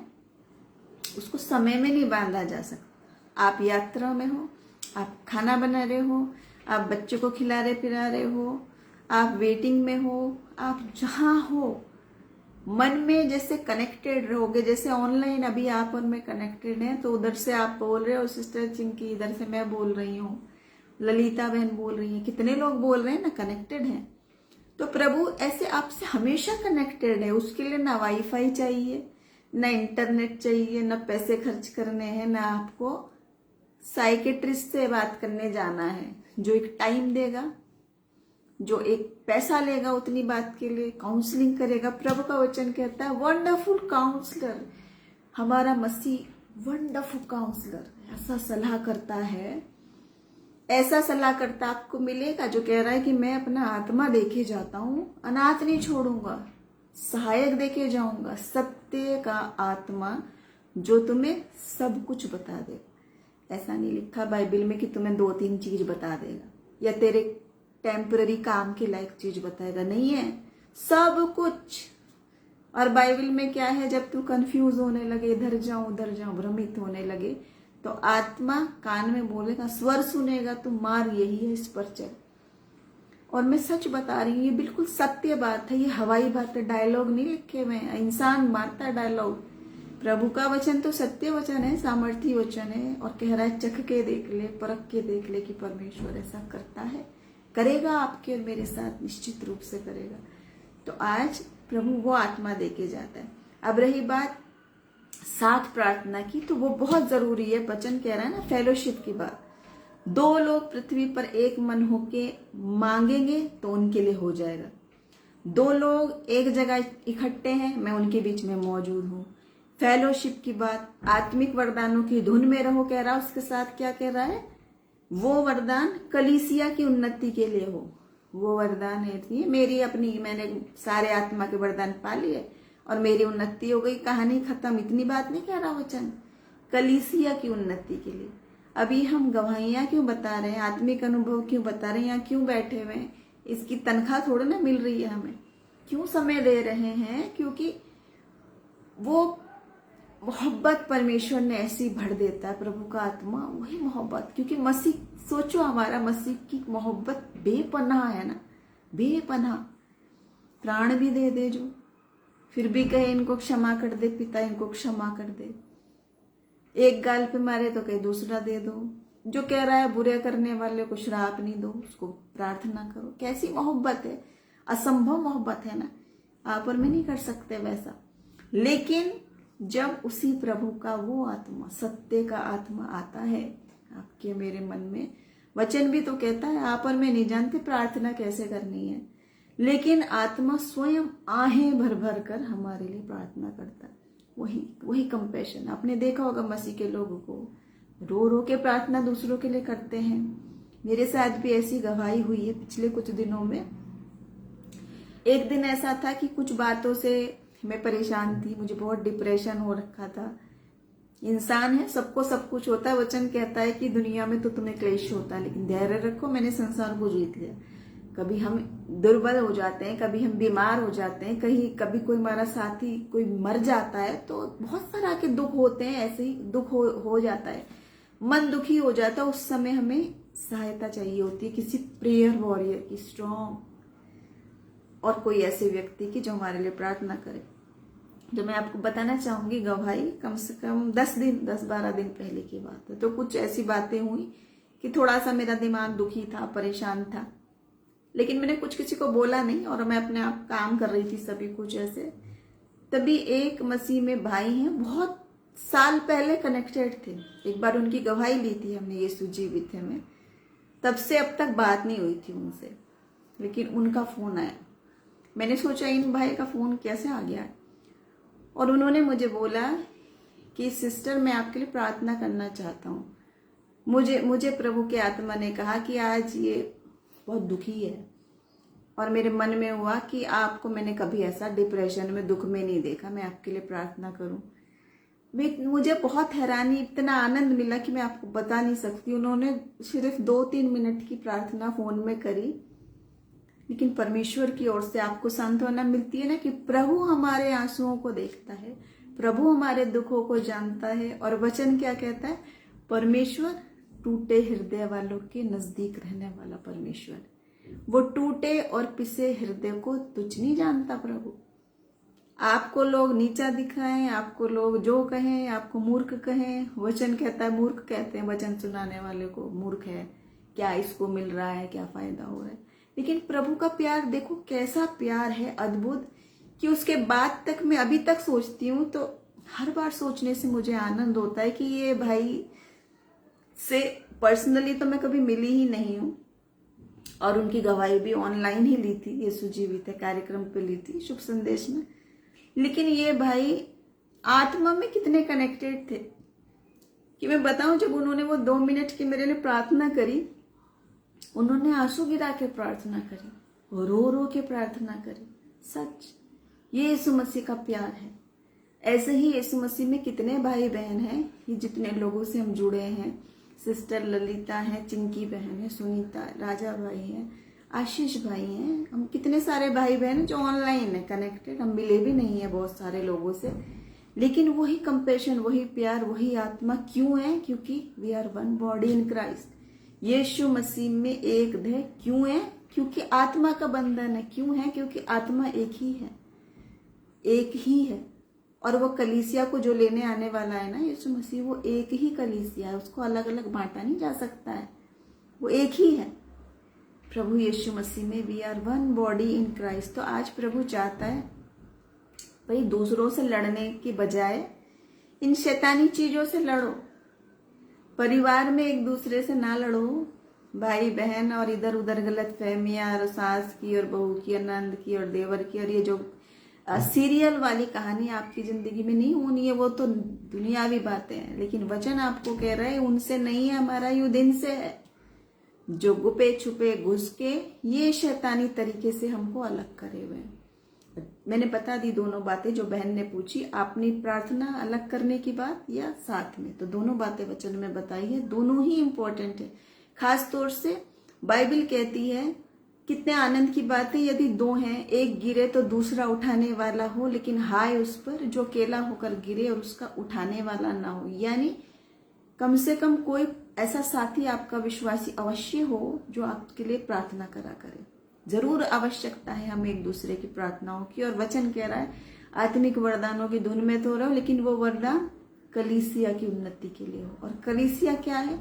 S1: उसको समय में नहीं बांधा जा सकता। आप यात्रा में हो, आप खाना बना रहे हो, आप बच्चों को खिला रहे पिला रहे हो, आप वेटिंग में हो, आप जहां हो, मन में जैसे कनेक्टेड रहोगे। जैसे ऑनलाइन अभी आप और मैं कनेक्टेड हैं, तो उधर से आप बोल रहे हो सिस्टर चिंकी, इधर से मैं बोल रही हूँ, ललिता बहन बोल रही है, कितने लोग बोल रहे हैं ना, कनेक्टेड हैं। तो प्रभु ऐसे आपसे हमेशा कनेक्टेड है। उसके लिए ना वाईफाई चाहिए, ना इंटरनेट चाहिए, ना पैसे खर्च करने हैं, ना आपको साइकेट्रिस्ट से बात करने जाना है जो एक टाइम देगा, जो एक पैसा लेगा उतनी बात के लिए, काउंसलिंग करेगा। प्रभु का वचन कहता है वंडरफुल काउंसलर, हमारा मसीह वंडरफुल काउंसलर, ऐसा सलाह करता है, ऐसा सलाह करता आपको मिलेगा जो कह रहा है कि मैं अपना आत्मा देके जाता हूं, अनाथ नहीं छोड़ूंगा, सहायक देके जाऊंगा, सत्य का आत्मा जो तुम्हें सब कुछ बता देगा। ऐसा नहीं लिखा बाइबल में कि तुम्हें 2-3 चीज बता देगा या तेरे टेम्पररी काम के लायक चीज बताएगा, नहीं है, सब कुछ। और बाइबल में क्या है, जब तू कंफ्यूज होने लगे, इधर जाऊं उधर जाऊं, भ्रमित होने लगे, तो आत्मा कान में बोलेगा, स्वर सुनेगा, तू मार यही है, इस पर चल। और मैं सच बता रही हूँ, ये बिल्कुल सत्य बात है, ये हवाई बात है, डायलॉग नहीं लिखे हुए हैं, इंसान मारता है डायलॉग। प्रभु का वचन तो सत्य वचन है, सामर्थी वचन है, और कह रहा है चख के देख ले, परख के देख ले कि परमेश्वर ऐसा करता है, करेगा आपके और मेरे साथ, निश्चित रूप से करेगा। तो आज प्रभु वो आत्मा देके जाता है। अब रही बात साथ प्रार्थना की, तो वो बहुत जरूरी है। वचन कह रहा है ना, फेलोशिप की बात, 2 लोग पृथ्वी पर एक मन होके मांगेंगे तो उनके लिए हो जाएगा। 2 लोग एक जगह इकट्ठे हैं, मैं उनके बीच में मौजूद हूँ। फेलोशिप की बात, आत्मिक वरदानों की धुन में रहो कह रहा है, उसके साथ क्या कह रहा है, वो वरदान कलीसिया की उन्नति के लिए हो। वो वरदान है मेरी अपनी, मैंने सारे आत्मा के वरदान पा लिए और मेरी उन्नति हो गई, कहानी खत्म, इतनी बात नहीं कह रहा वचन, कलीसिया की उन्नति के लिए। अभी हम गवाहियां क्यों बता रहे हैं, आत्मिक अनुभव क्यों बता रहे हैं, यहाँ क्यों बैठे हुए हैं, इसकी तनख्वाह थोड़ा ना मिल रही है हमें, क्यों समय दे रहे हैं, क्योंकि वो मोहब्बत परमेश्वर ने ऐसी भर देता है, प्रभु का आत्मा वही मोहब्बत। क्योंकि मसीह, सोचो हमारा मसीह की मोहब्बत बेपनाह है ना, बेपनाह, प्राण भी दे दे जो, फिर भी कहे इनको क्षमा कर दे पिता, इनको क्षमा कर दे, एक गाल पे मारे तो कहे दूसरा दे दो, जो कह रहा है बुरे करने वाले को श्राप नहीं दो, उसको प्रार्थना करो। कैसी मोहब्बत है, असंभव मोहब्बत है ना, आप और मैं नहीं कर सकते वैसा। लेकिन जब उसी प्रभु का वो आत्मा, सत्य का आत्मा आता है आपके मेरे मन में, वचन भी तो कहता है आप और मैं नहीं जानते प्रार्थना कैसे करनी है, लेकिन आत्मा स्वयं आहें भर भर कर हमारे लिए प्रार्थना करता है। वही कंपैशन, आपने देखा होगा मसीह के लोगों को रो रो के प्रार्थना दूसरों के लिए करते हैं। मेरे साथ भी ऐसी गवाही हुई है पिछले कुछ दिनों में। एक दिन ऐसा था कि कुछ बातों से मैं परेशान थी, मुझे बहुत डिप्रेशन हो रखा था। इंसान है, सबको सब कुछ होता है, वचन कहता है कि दुनिया में तो तुम्हें क्लेश होता है, लेकिन धैर्य रखो, मैंने संसार को जीत लिया। कभी हम दुर्बल हो जाते हैं, कभी हम बीमार हो जाते हैं, कभी कोई हमारा साथी कोई मर जाता है, तो बहुत तरह के दुख होते हैं, ऐसे ही दुख हो जाता है, मन दुखी हो जाता है। उस समय हमें सहायता चाहिए होती है किसी प्रेयर वॉरियर की, स्ट्रॉन्ग, और कोई ऐसे व्यक्ति की जो हमारे लिए प्रार्थना करे। जो मैं आपको बताना चाहूंगी गवाही, कम से कम 10-12 दिन पहले की बात है। तो कुछ ऐसी बातें हुई कि थोड़ा सा मेरा दिमाग दुखी था, परेशान था, लेकिन मैंने कुछ किसी को बोला नहीं और मैं अपने आप काम कर रही थी सभी कुछ ऐसे। तभी एक मसीह में भाई हैं, बहुत साल पहले कनेक्टेड थे, एक बार उनकी गवाही ली थी हमने यीशु जीवित है में, तब से अब तक बात नहीं हुई थी उनसे, लेकिन उनका फोन आया। मैंने सोचा इन भाई का फोन कैसे आ गया, और उन्होंने मुझे बोला कि सिस्टर मैं आपके लिए प्रार्थना करना चाहता हूँ। मुझे प्रभु के आत्मा ने कहा कि आज ये बहुत दुखी है, और मेरे मन में हुआ कि आपको मैंने कभी ऐसा डिप्रेशन में, दुख में नहीं देखा, मैं आपके लिए प्रार्थना करूं। मुझे बहुत हैरानी, इतना आनंद मिला कि मैं आपको बता नहीं सकती। उन्होंने सिर्फ 2-3 मिनट की प्रार्थना फोन में करी, लेकिन परमेश्वर की ओर से आपको सांत्वना मिलती है ना कि प्रभु हमारे आंसुओं को देखता है, प्रभु हमारे दुखों को जानता है। और वचन क्या कहता है, परमेश्वर टूटे हृदय वालों के नजदीक रहने वाला परमेश्वर, वो टूटे और पिसे हृदय को तुच्छ नहीं जानता। प्रभु आपको लोग नीचा दिखाएं, आपको लोग जो कहें, आपको मूर्ख कहें, वचन कहता है मूर्ख कहते हैं वचन सुनाने वाले को, मूर्ख है, क्या इसको मिल रहा है, क्या फायदा हो रहा है। लेकिन प्रभु का प्यार देखो कैसा प्यार है, अद्भुत, कि उसके बाद तक मैं अभी तक सोचती हूँ, तो हर बार सोचने से मुझे आनंद होता है कि ये भाई से पर्सनली तो मैं कभी मिली ही नहीं हूँ, और उनकी गवाही भी ऑनलाइन ही ली थी, यीशु जीवित है कार्यक्रम पे ली थी, शुभ संदेश में। लेकिन ये भाई आत्मा में कितने कनेक्टेड थे कि मैं बताऊं, जब उन्होंने वो 2 मिनट की मेरे लिए प्रार्थना करी, उन्होंने आंसू गिरा के प्रार्थना करी, रो रो के प्रार्थना करी। सच, ये यीशु मसीह का प्यार है। ऐसे ही यीशु मसीह में कितने भाई बहन हैं, ये जितने लोगों से हम जुड़े हैं, सिस्टर ललिता है, चिंकी बहन है, सुनीता, राजा भाई है, आशीष भाई हैं, हम कितने सारे भाई बहन जो ऑनलाइन है कनेक्टेड, हम मिले भी नहीं है बहुत सारे लोगों से, लेकिन वही कंपैशन, वही प्यार, वही आत्मा क्यों है, क्योंकि we are one body in Christ. यीशु मसीह में एक देह क्यों है, क्योंकि आत्मा का बंधन है। क्यों है? क्योंकि आत्मा एक ही है, एक ही है। और वो कलीसिया को जो लेने आने वाला है ना यीशु मसीह, वो एक ही कलीसिया है, उसको अलग अलग बांटा नहीं जा सकता है, वो एक ही है। प्रभु यीशु मसीह में we are one body in Christ. तो आज प्रभु चाहता है भाई दूसरों से लड़ने की बजाय इन शैतानी चीजों से लड़ो। परिवार में एक दूसरे से ना लड़ो, भाई बहन और इधर उधर गलत फहमियां और सास की और बहू की और नंद की और देवर की और ये जो सीरियल वाली कहानी आपकी जिंदगी में नहीं होनी है, वो तो दुनियावी बातें हैं। लेकिन वचन आपको कह रहा है उनसे नहीं है, हमारा युद्ध इनसे है, जो गुपे छुपे घुस के ये शैतानी तरीके से हमको अलग करे हुए हैं। मैंने बता दी दोनों बातें जो बहन ने पूछी, आपने प्रार्थना अलग करने की बात या साथ में, तो दोनों बातें वचन में बताई है, दोनों ही इंपॉर्टेंट है। खास तौर से बाइबल कहती है, कितने आनंद की बात है यदि दो हैं, एक गिरे तो दूसरा उठाने वाला हो, लेकिन हाय उस पर जो अकेला होकर गिरे और उसका उठाने वाला ना हो। यानी कम से कम कोई ऐसा साथी आपका विश्वासी अवश्य हो जो आपके लिए प्रार्थना करा करे। जरूर आवश्यकता है हमें एक दूसरे की प्रार्थनाओं की। और वचन कह रहा है आत्मिक वरदानों की धुन में तो रहो, लेकिन वो वरदान कलीसिया की उन्नति के लिए हो। और कलीसिया क्या है?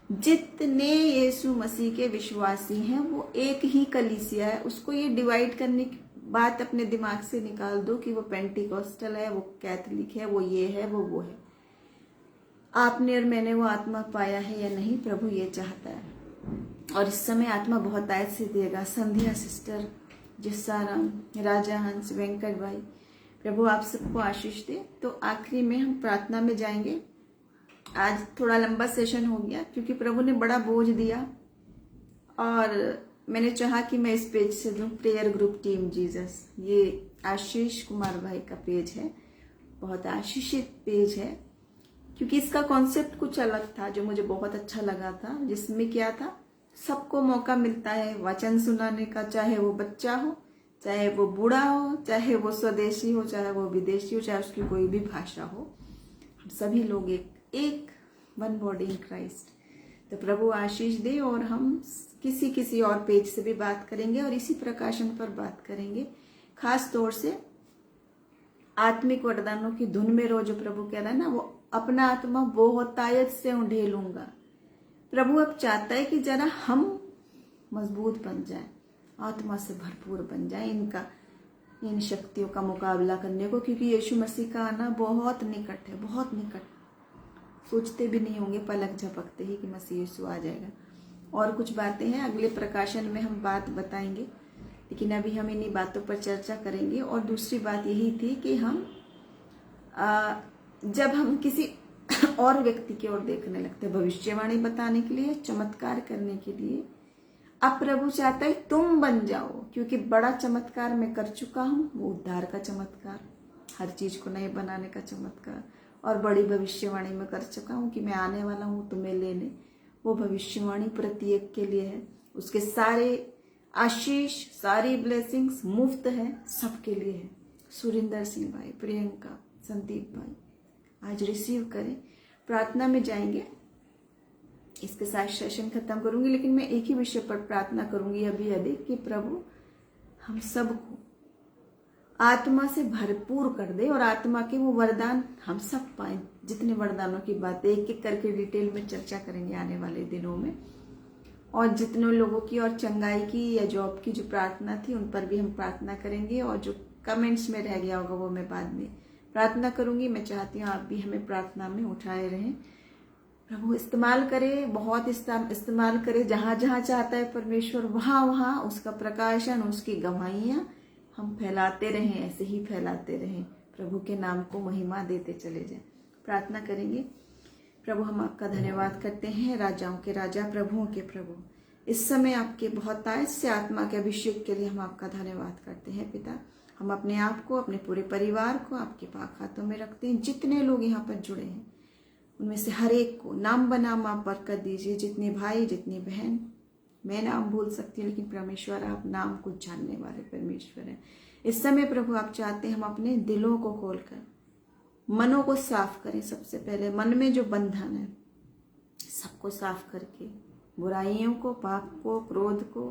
S1: जितने यीशु मसीह के विश्वासी हैं वो एक ही कलीसिया है। उसको ये डिवाइड करने की बात अपने दिमाग से निकाल दो कि वो पेंटिकॉस्टल है, वो कैथलिक है, वो ये है, वो है। आपने और मैंने वो आत्मा पाया है या नहीं, प्रभु ये चाहता है। और इस समय आत्मा बहुत आयत से देगा। संध्या सिस्टर, जिसाराम, राजा हंस, वेंकट भाई, प्रभु आप सबको आशीष दे। तो आखिरी में हम प्रार्थना में जाएंगे। आज थोड़ा लंबा सेशन हो गया क्योंकि प्रभु ने बड़ा बोझ दिया और मैंने चाहा कि मैं इस पेज से दूं, प्रेयर ग्रुप टीम जीसस। ये आशीष कुमार भाई का पेज है, बहुत आशीषित पेज है क्योंकि इसका कॉन्सेप्ट कुछ अलग था जो मुझे बहुत अच्छा लगा था। जिसमें क्या था, सबको मौका मिलता है वचन सुनाने का, चाहे वो बच्चा हो, चाहे वो बूढ़ा हो, चाहे वो स्वदेशी हो, चाहे वो विदेशी हो, चाहे उसकी कोई भी भाषा हो, हम सभी लोग एक वन बॉडी इन क्राइस्ट। तो प्रभु आशीष दे। और हम किसी और पेज से भी बात करेंगे और इसी प्रकाशन पर बात करेंगे। खास तौर से आत्मिक वरदानों की धुन में रहो, जो प्रभु कह रहा है ना, वो अपना आत्मा बहुतायत से ढेलूंगा। प्रभु अब चाहता है कि जरा हम मजबूत बन जाए, आत्मा से भरपूर बन जाए इन शक्तियों का मुकाबला करने को, क्योंकि यीशु मसीह का आना बहुत निकट है, बहुत निकट। सोचते भी नहीं होंगे पलक झपकते ही कि मसीह यीशु आ जाएगा। और कुछ बातें हैं, अगले प्रकाशन में हम बात बताएंगे, लेकिन अभी हम इन्हीं बातों पर चर्चा करेंगे। और दूसरी बात यही थी कि हम जब हम किसी और व्यक्ति की ओर देखने लगते, भविष्यवाणी बताने के लिए, चमत्कार करने के लिए, अब प्रभु चाहता है तुम बन जाओ, क्योंकि बड़ा चमत्कार मैं कर चुका हूं, वो उद्धार का चमत्कार, हर चीज को नए बनाने का चमत्कार। और बड़ी भविष्यवाणी में कर चुका हूं कि मैं आने वाला हूं तुम्हें लेने। वो भविष्यवाणी प्रत्येक के लिए है, उसके सारे आशीष, सारी ब्लेसिंग्स मुफ्त है, सबके लिए है। सुरिंदर सिंह भाई, प्रियंका, संदीप भाई, आज रिसीव करें। प्रार्थना में जाएंगे, इसके साथ सेशन खत्म करूंगी, लेकिन मैं एक ही विषय पर प्रार्थना करूंगी अभी अधिक कि प्रभु हम सबको आत्मा से भरपूर कर दे और आत्मा के वो वरदान हम सब पाएं। जितने वरदानों की बात एक एक करके डिटेल में चर्चा करेंगे आने वाले दिनों में। और जितने लोगों की और चंगाई की या जॉब की जो प्रार्थना थी उन पर भी हम प्रार्थना करेंगे। और जो कमेंट्स में रह गया होगा वो मैं बाद में प्रार्थना करूंगी। मैं चाहती हूँ आप भी हमें प्रार्थना में उठाए रहें। प्रभु इस्तेमाल करे, बहुत इस्तेमाल करे, जहां जहां चाहता है परमेश्वर वहां वहां उसका प्रकाशन, उसकी गवाहियां हम फैलाते रहें, ऐसे ही फैलाते रहें, प्रभु के नाम को महिमा देते चले जाएं। प्रार्थना करेंगे। प्रभु हम आपका धन्यवाद करते हैं, राजाओं के राजा, प्रभुओं के प्रभु। इस समय आपके बहुतायत से आत्मा के अभिषेक के लिए हम आपका धन्यवाद करते हैं पिता। हम अपने आप को, अपने पूरे परिवार को आपके पाक हाथों में रखते हैं। जितने लोग यहाँ पर जुड़े हैं उनमें से हर एक को नाम बनाम आप बरकत दीजिए। जितने भाई, जितनी बहन, मैं नाम भूल सकती हूँ लेकिन परमेश्वर आप नाम को जानने वाले परमेश्वर हैं। इस समय प्रभु आप चाहते हैं हम अपने दिलों को खोलकर मनों को साफ करें। सबसे पहले मन में जो बंधन है सबको साफ करके, बुराइयों को, पाप को, क्रोध को,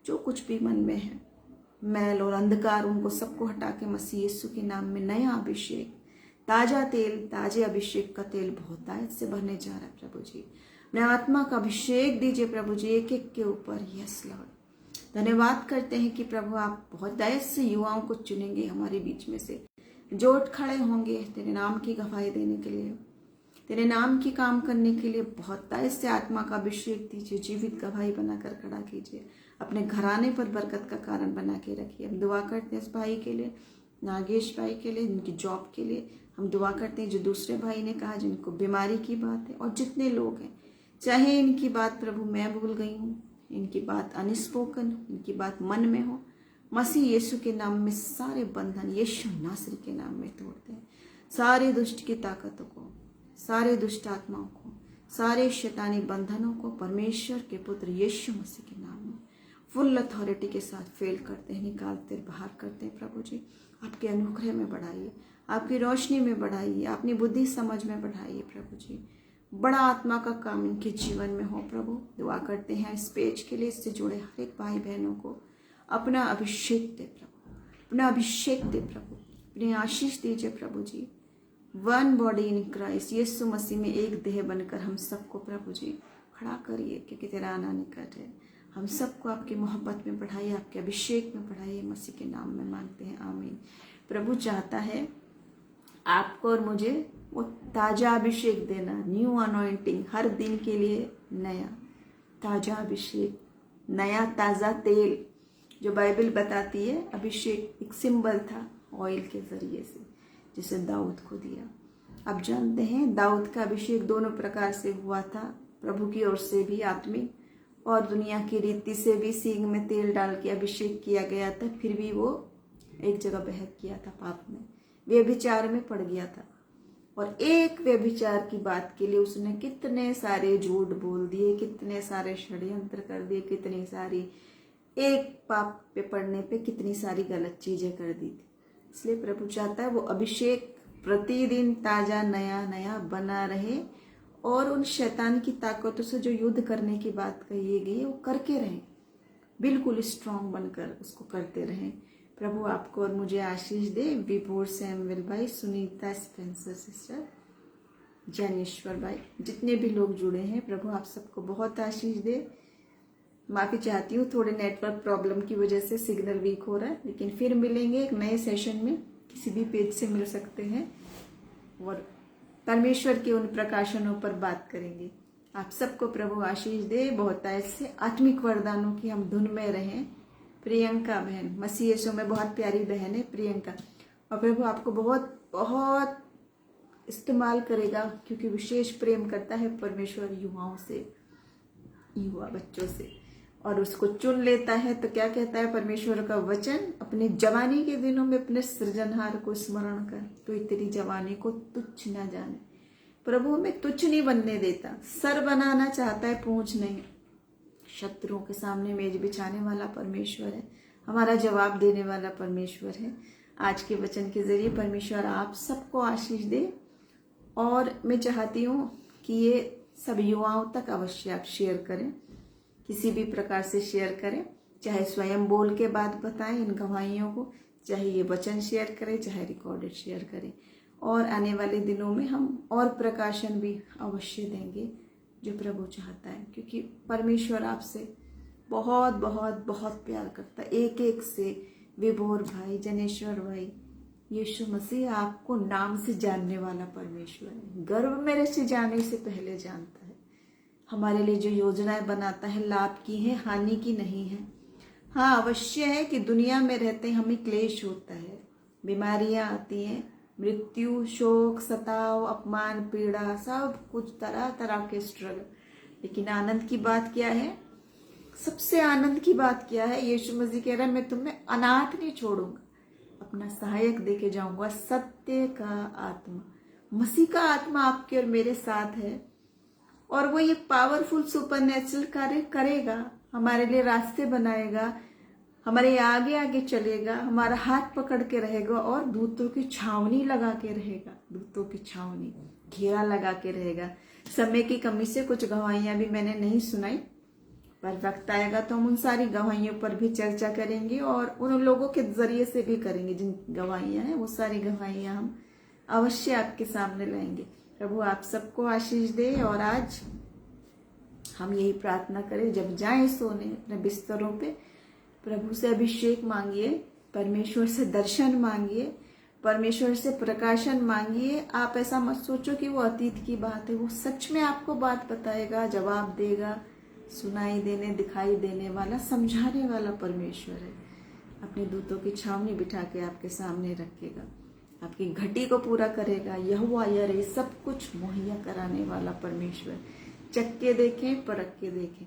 S1: जो कुछ भी मन में है, मैल और अंधकार, उनको सबको हटा के मसीह यीशु के नाम में नया अभिषेक, ताजा तेल, ताजे अभिषेक का तेल बहुतायत से भरने जा रहा है प्रभु जी। अपने आत्मा का अभिषेक दीजिए प्रभु जी एक एक के ऊपर। यस लॉर्ड, धन्यवाद करते हैं कि प्रभु आप बहुत दायत से युवाओं को चुनेंगे हमारे बीच में से, जो उठ खड़े होंगे तेरे नाम की गवाही देने के लिए, तेरे नाम की काम करने के लिए। बहुत दायत से आत्मा का अभिषेक दीजिए, जीवित गवाही बनाकर खड़ा कीजिए, अपने घराने पर बरकत का कारण बना के रखिए। हम दुआ करते हैं इस भाई के लिए, नागेश भाई के लिए, इनकी जॉब के लिए। हम दुआ करते हैं जो दूसरे भाई ने कहा जिनको बीमारी की बात है, और जितने लोग हैं, चाहे इनकी बात प्रभु मैं भूल गई हूँ, इनकी बात अनस्पोकन, इनकी बात मन में हो, मसीह यीशु के नाम में सारे बंधन यीशु नासरी के नाम में तोड़ते हैं। सारे दुष्ट की ताकतों को, सारे दुष्ट आत्माओं को, सारे शैतानी बंधनों को परमेश्वर के पुत्र यीशु मसीह के नाम में फुल अथॉरिटी के साथ फेल करते हैं, निकालते बाहर करते हैं। प्रभु जी आपके अनुग्रह में बढ़ाइए, आपकी रोशनी में बढ़ाइए, अपनी बुद्धि समझ में बढ़ाइए प्रभु जी। बड़ा आत्मा का काम इनके जीवन में हो प्रभु। दुआ करते हैं इस पेज के लिए, इससे जुड़े हर एक भाई बहनों को अपना अभिषेक दे प्रभु, अपना अभिषेक दे प्रभु, अपनी आशीष दीजिए प्रभु जी। वन बॉडी इन क्राइस्ट, यीशु मसीह में एक देह बनकर हम सबको प्रभु जी खड़ा करिए, क्योंकि तेरा आना निकट है। हम सबको आपकी मोहब्बत में बढ़ाइए, आपके अभिषेक में बढ़ाइए, मसीह के नाम में मांगते हैं, आमीन। प्रभु चाहता है आपको और मुझे वो ताजा अभिषेक देना, न्यू अनॉइंटिंग, हर दिन के लिए नया ताजा अभिषेक, नया ताज़ा तेल, जो बाइबल बताती है अभिषेक एक सिंबल था ऑयल के जरिए से, जिसे दाऊद को दिया। आप जानते हैं दाऊद का अभिषेक दोनों प्रकार से हुआ था, प्रभु की ओर से भी आत्मिक, और दुनिया की रीति से भी सींग में तेल डाल के अभिषेक किया गया था। फिर भी वो एक जगह बहक किया था, पाप में, व्यभिचार में पड़ गया था, और एक व्यभिचार की बात के लिए उसने कितने सारे झूठ बोल दिए, कितने सारे षड्यंत्र कर दिए, कितनी सारी, एक पाप पे पड़ने पे कितनी सारी गलत चीजें कर दी थी। इसलिए प्रभु चाहता है वो अभिषेक प्रतिदिन ताजा नया नया बना रहे, और उन शैतान की ताकतों से जो युद्ध करने की बात कही गई है वो करके रहें, बिल्कुल स्ट्रांग बनकर उसको करते रहें। प्रभु आपको और मुझे आशीष दे। विभोर सैमुअल भाई, सुनीता स्पेंसर सिस्टर, जैनेश्वर भाई, जितने भी लोग जुड़े हैं, प्रभु आप सबको बहुत आशीष दे। माफ़ी चाहती हूँ, थोड़े नेटवर्क प्रॉब्लम की वजह से सिग्नल वीक हो रहा है, लेकिन फिर मिलेंगे एक नए सेशन में, किसी भी पेज से मिल सकते हैं, और परमेश्वर के उन प्रकाशनों पर बात करेंगे। आप सबको प्रभु आशीष दे, बहुत ऐसे आत्मिक वरदानों की हम धुन में रहें। प्रियंका बहन, मसीह यीशु में बहुत प्यारी बहन है प्रियंका, और प्रभु आपको बहुत बहुत इस्तेमाल करेगा, क्योंकि विशेष प्रेम करता है परमेश्वर युवाओं से, युवा बच्चों से, और उसको चुन लेता है। तो क्या कहता है परमेश्वर का वचन, अपने जवानी के दिनों में अपने सृजनहार को स्मरण कर, तो तेरी जवानी को तुच्छ न जाने। प्रभु हमें तुच्छ नहीं बनने देता, सर बनाना चाहता है, पूंछ नहीं। शत्रुओं के सामने मेज बिछाने वाला परमेश्वर है, हमारा जवाब देने वाला परमेश्वर है। आज के वचन के जरिए परमेश्वर आप सबको आशीष दे, और मैं चाहती हूँ कि ये सब युवाओं तक अवश्य आप शेयर करें, किसी भी प्रकार से शेयर करें, चाहे स्वयं बोल के बात बताएं इन गवाहियों को, चाहे ये वचन शेयर करें, चाहे रिकॉर्डेड शेयर करें। और आने वाले दिनों में हम और प्रकाशन भी अवश्य देंगे, जो प्रभु चाहता है, क्योंकि परमेश्वर आपसे बहुत बहुत बहुत प्यार करता है, एक एक से। विभोर भाई, जनेश्वर भाई, यीशु मसीह आपको नाम से जानने वाला परमेश्वर है, गर्भ में रचे जाने से पहले जानता है। हमारे लिए जो योजनाएं बनाता है लाभ की है, हानि की नहीं है। हाँ, अवश्य है कि दुनिया में रहते हमें क्लेश होता है, बीमारियां आती हैं, मृत्यु, शोक, सताव, अपमान, पीड़ा, सब कुछ तरह तरह के स्ट्रगल। लेकिन आनंद की बात क्या है? सबसे आनंद की बात क्या है? यीशु मसीह कह रहा है मैं तुम्हें अनाथ नहीं छोड़ूंगा, अपना सहायक देके जाऊंगा, सत्य का आत्मा, मसीह का आत्मा आपके और मेरे साथ है, और वो ये पावरफुल सुपरनेचुरल कार्य करेगा, हमारे लिए रास्ते बनाएगा, हमारे आगे आगे चलेगा, हमारा हाथ पकड़ के रहेगा, और दूतों की छावनी लगा के रहेगा, दूतों की छावनी, घेरा लगा के रहेगा। समय की कमी से कुछ गवाहियां भी मैंने नहीं सुनाई, पर वक्त आएगा तो हम उन सारी गवाहियों पर भी चर्चा करेंगे और उन लोगों के जरिए से भी करेंगे जिन गवाहियां हैं, वो सारी गवाहियां हम अवश्य आपके सामने लाएंगे। प्रभु आप सबको आशीष दे और आज हम यही प्रार्थना करें, जब जाएं सोने अपने बिस्तरों पे, प्रभु से अभिषेक मांगिए, परमेश्वर से दर्शन मांगिए, परमेश्वर से प्रकाशन मांगिए। आप ऐसा मत सोचो कि वो अतीत की बात है, वो सच में आपको बात बताएगा, जवाब देगा, सुनाई देने दिखाई देने वाला, समझाने वाला परमेश्वर है। अपने दूतों की छावनी बिठा के आपके सामने रखेगा, आपकी घटी को पूरा करेगा। यहोवा यरे, सब कुछ मुहैया कराने वाला परमेश्वर। चख के देखें, परख के देखें।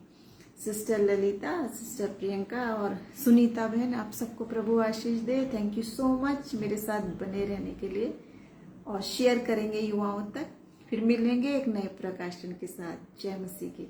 S1: सिस्टर ललिता, सिस्टर प्रियंका और सुनीता बहन, आप सबको प्रभु आशीष दे। थैंक यू सो मच मेरे साथ बने रहने के लिए, और शेयर करेंगे युवाओं तक। फिर मिलेंगे एक नए प्रकाशन के साथ। जय मसीह की।